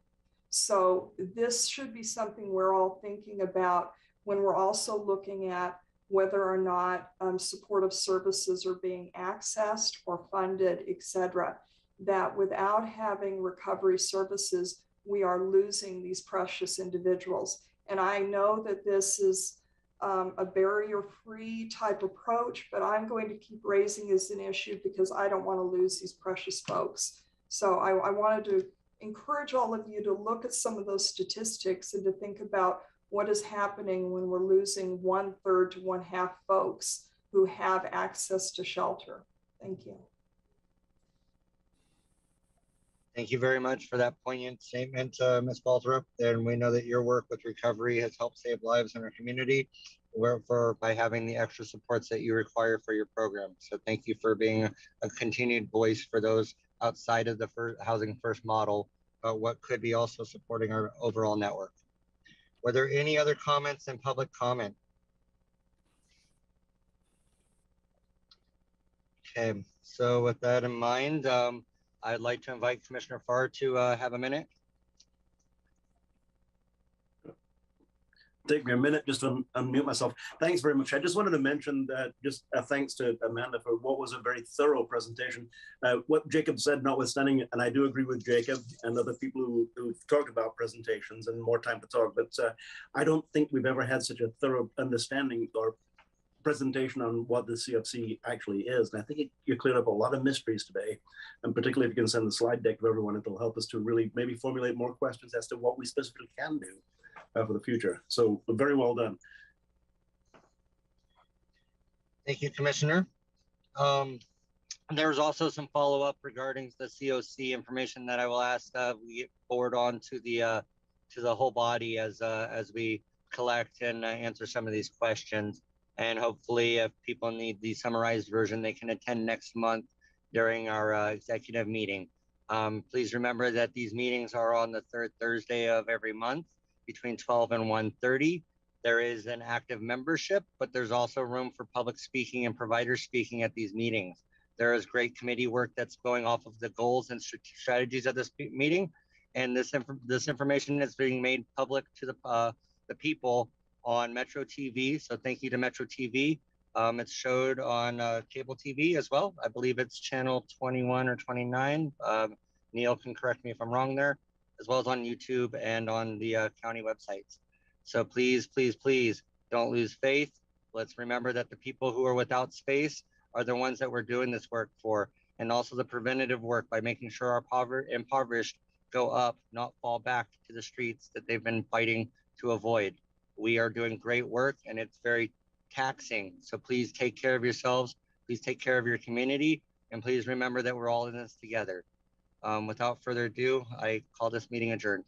So this should be something we're all thinking about when we're also looking at whether or not supportive services are being accessed or funded, et cetera, that without having recovery services, we are losing these precious individuals. And I know that this is a barrier-free type approach, but I'm going to keep raising this an issue because I don't want to lose these precious folks. So I wanted to encourage all of you to look at some of those statistics and to think about what is happening when we're losing 1/3 to 1/2 folks who have access to shelter. Thank you. Thank you very much for that poignant statement, Ms. Balthrop. And we know that your work with recovery has helped save lives in our community by having the extra supports that you require for your program. So thank you for being a continued voice for those outside of the Housing First model, what could be also supporting our overall network. Were there any other comments and public comment? Okay, so with that in mind, I'd like to invite Commissioner Farr to have a minute. Take me a minute just to unmute myself. Thanks very much. I just wanted to mention that just thanks to Amanda for what was a very thorough presentation. What Jacob said notwithstanding, and I do agree with Jacob and other people who've talked about presentations and more time to talk, but I don't think we've ever had such a thorough understanding or presentation on what the CFC actually is. And I think you cleared up a lot of mysteries today. And particularly if you can send the slide deck to everyone, it'll help us to really maybe formulate more questions as to what we specifically can do for the future. So very well done. Thank you, Commissioner. There was also some follow-up regarding the COC information that I will ask we forward on to the whole body as we collect and answer some of these questions. And hopefully if people need the summarized version, they can attend next month during our executive meeting. Please remember that these meetings are on the third Thursday of every month between 12 and 1:30. There is an active membership, but there's also room for public speaking and provider speaking at these meetings. There is great committee work that's going off of the goals and strategies of this meeting. And this information is being made public to the people on Metro TV. So thank you to Metro TV. It's showed on cable TV as well. I believe it's channel 21 or 29. Neil can correct me if I'm wrong there, as well as on YouTube and on the county websites. So please, please, please don't lose faith. Let's remember that the people who are without space are the ones that we're doing this work for, and also the preventative work by making sure our impoverished go up, not fall back to the streets that they've been fighting to avoid. We are doing great work and it's very taxing. So please take care of yourselves. Please take care of your community. And please remember that we're all in this together. Without further ado, I call this meeting adjourned.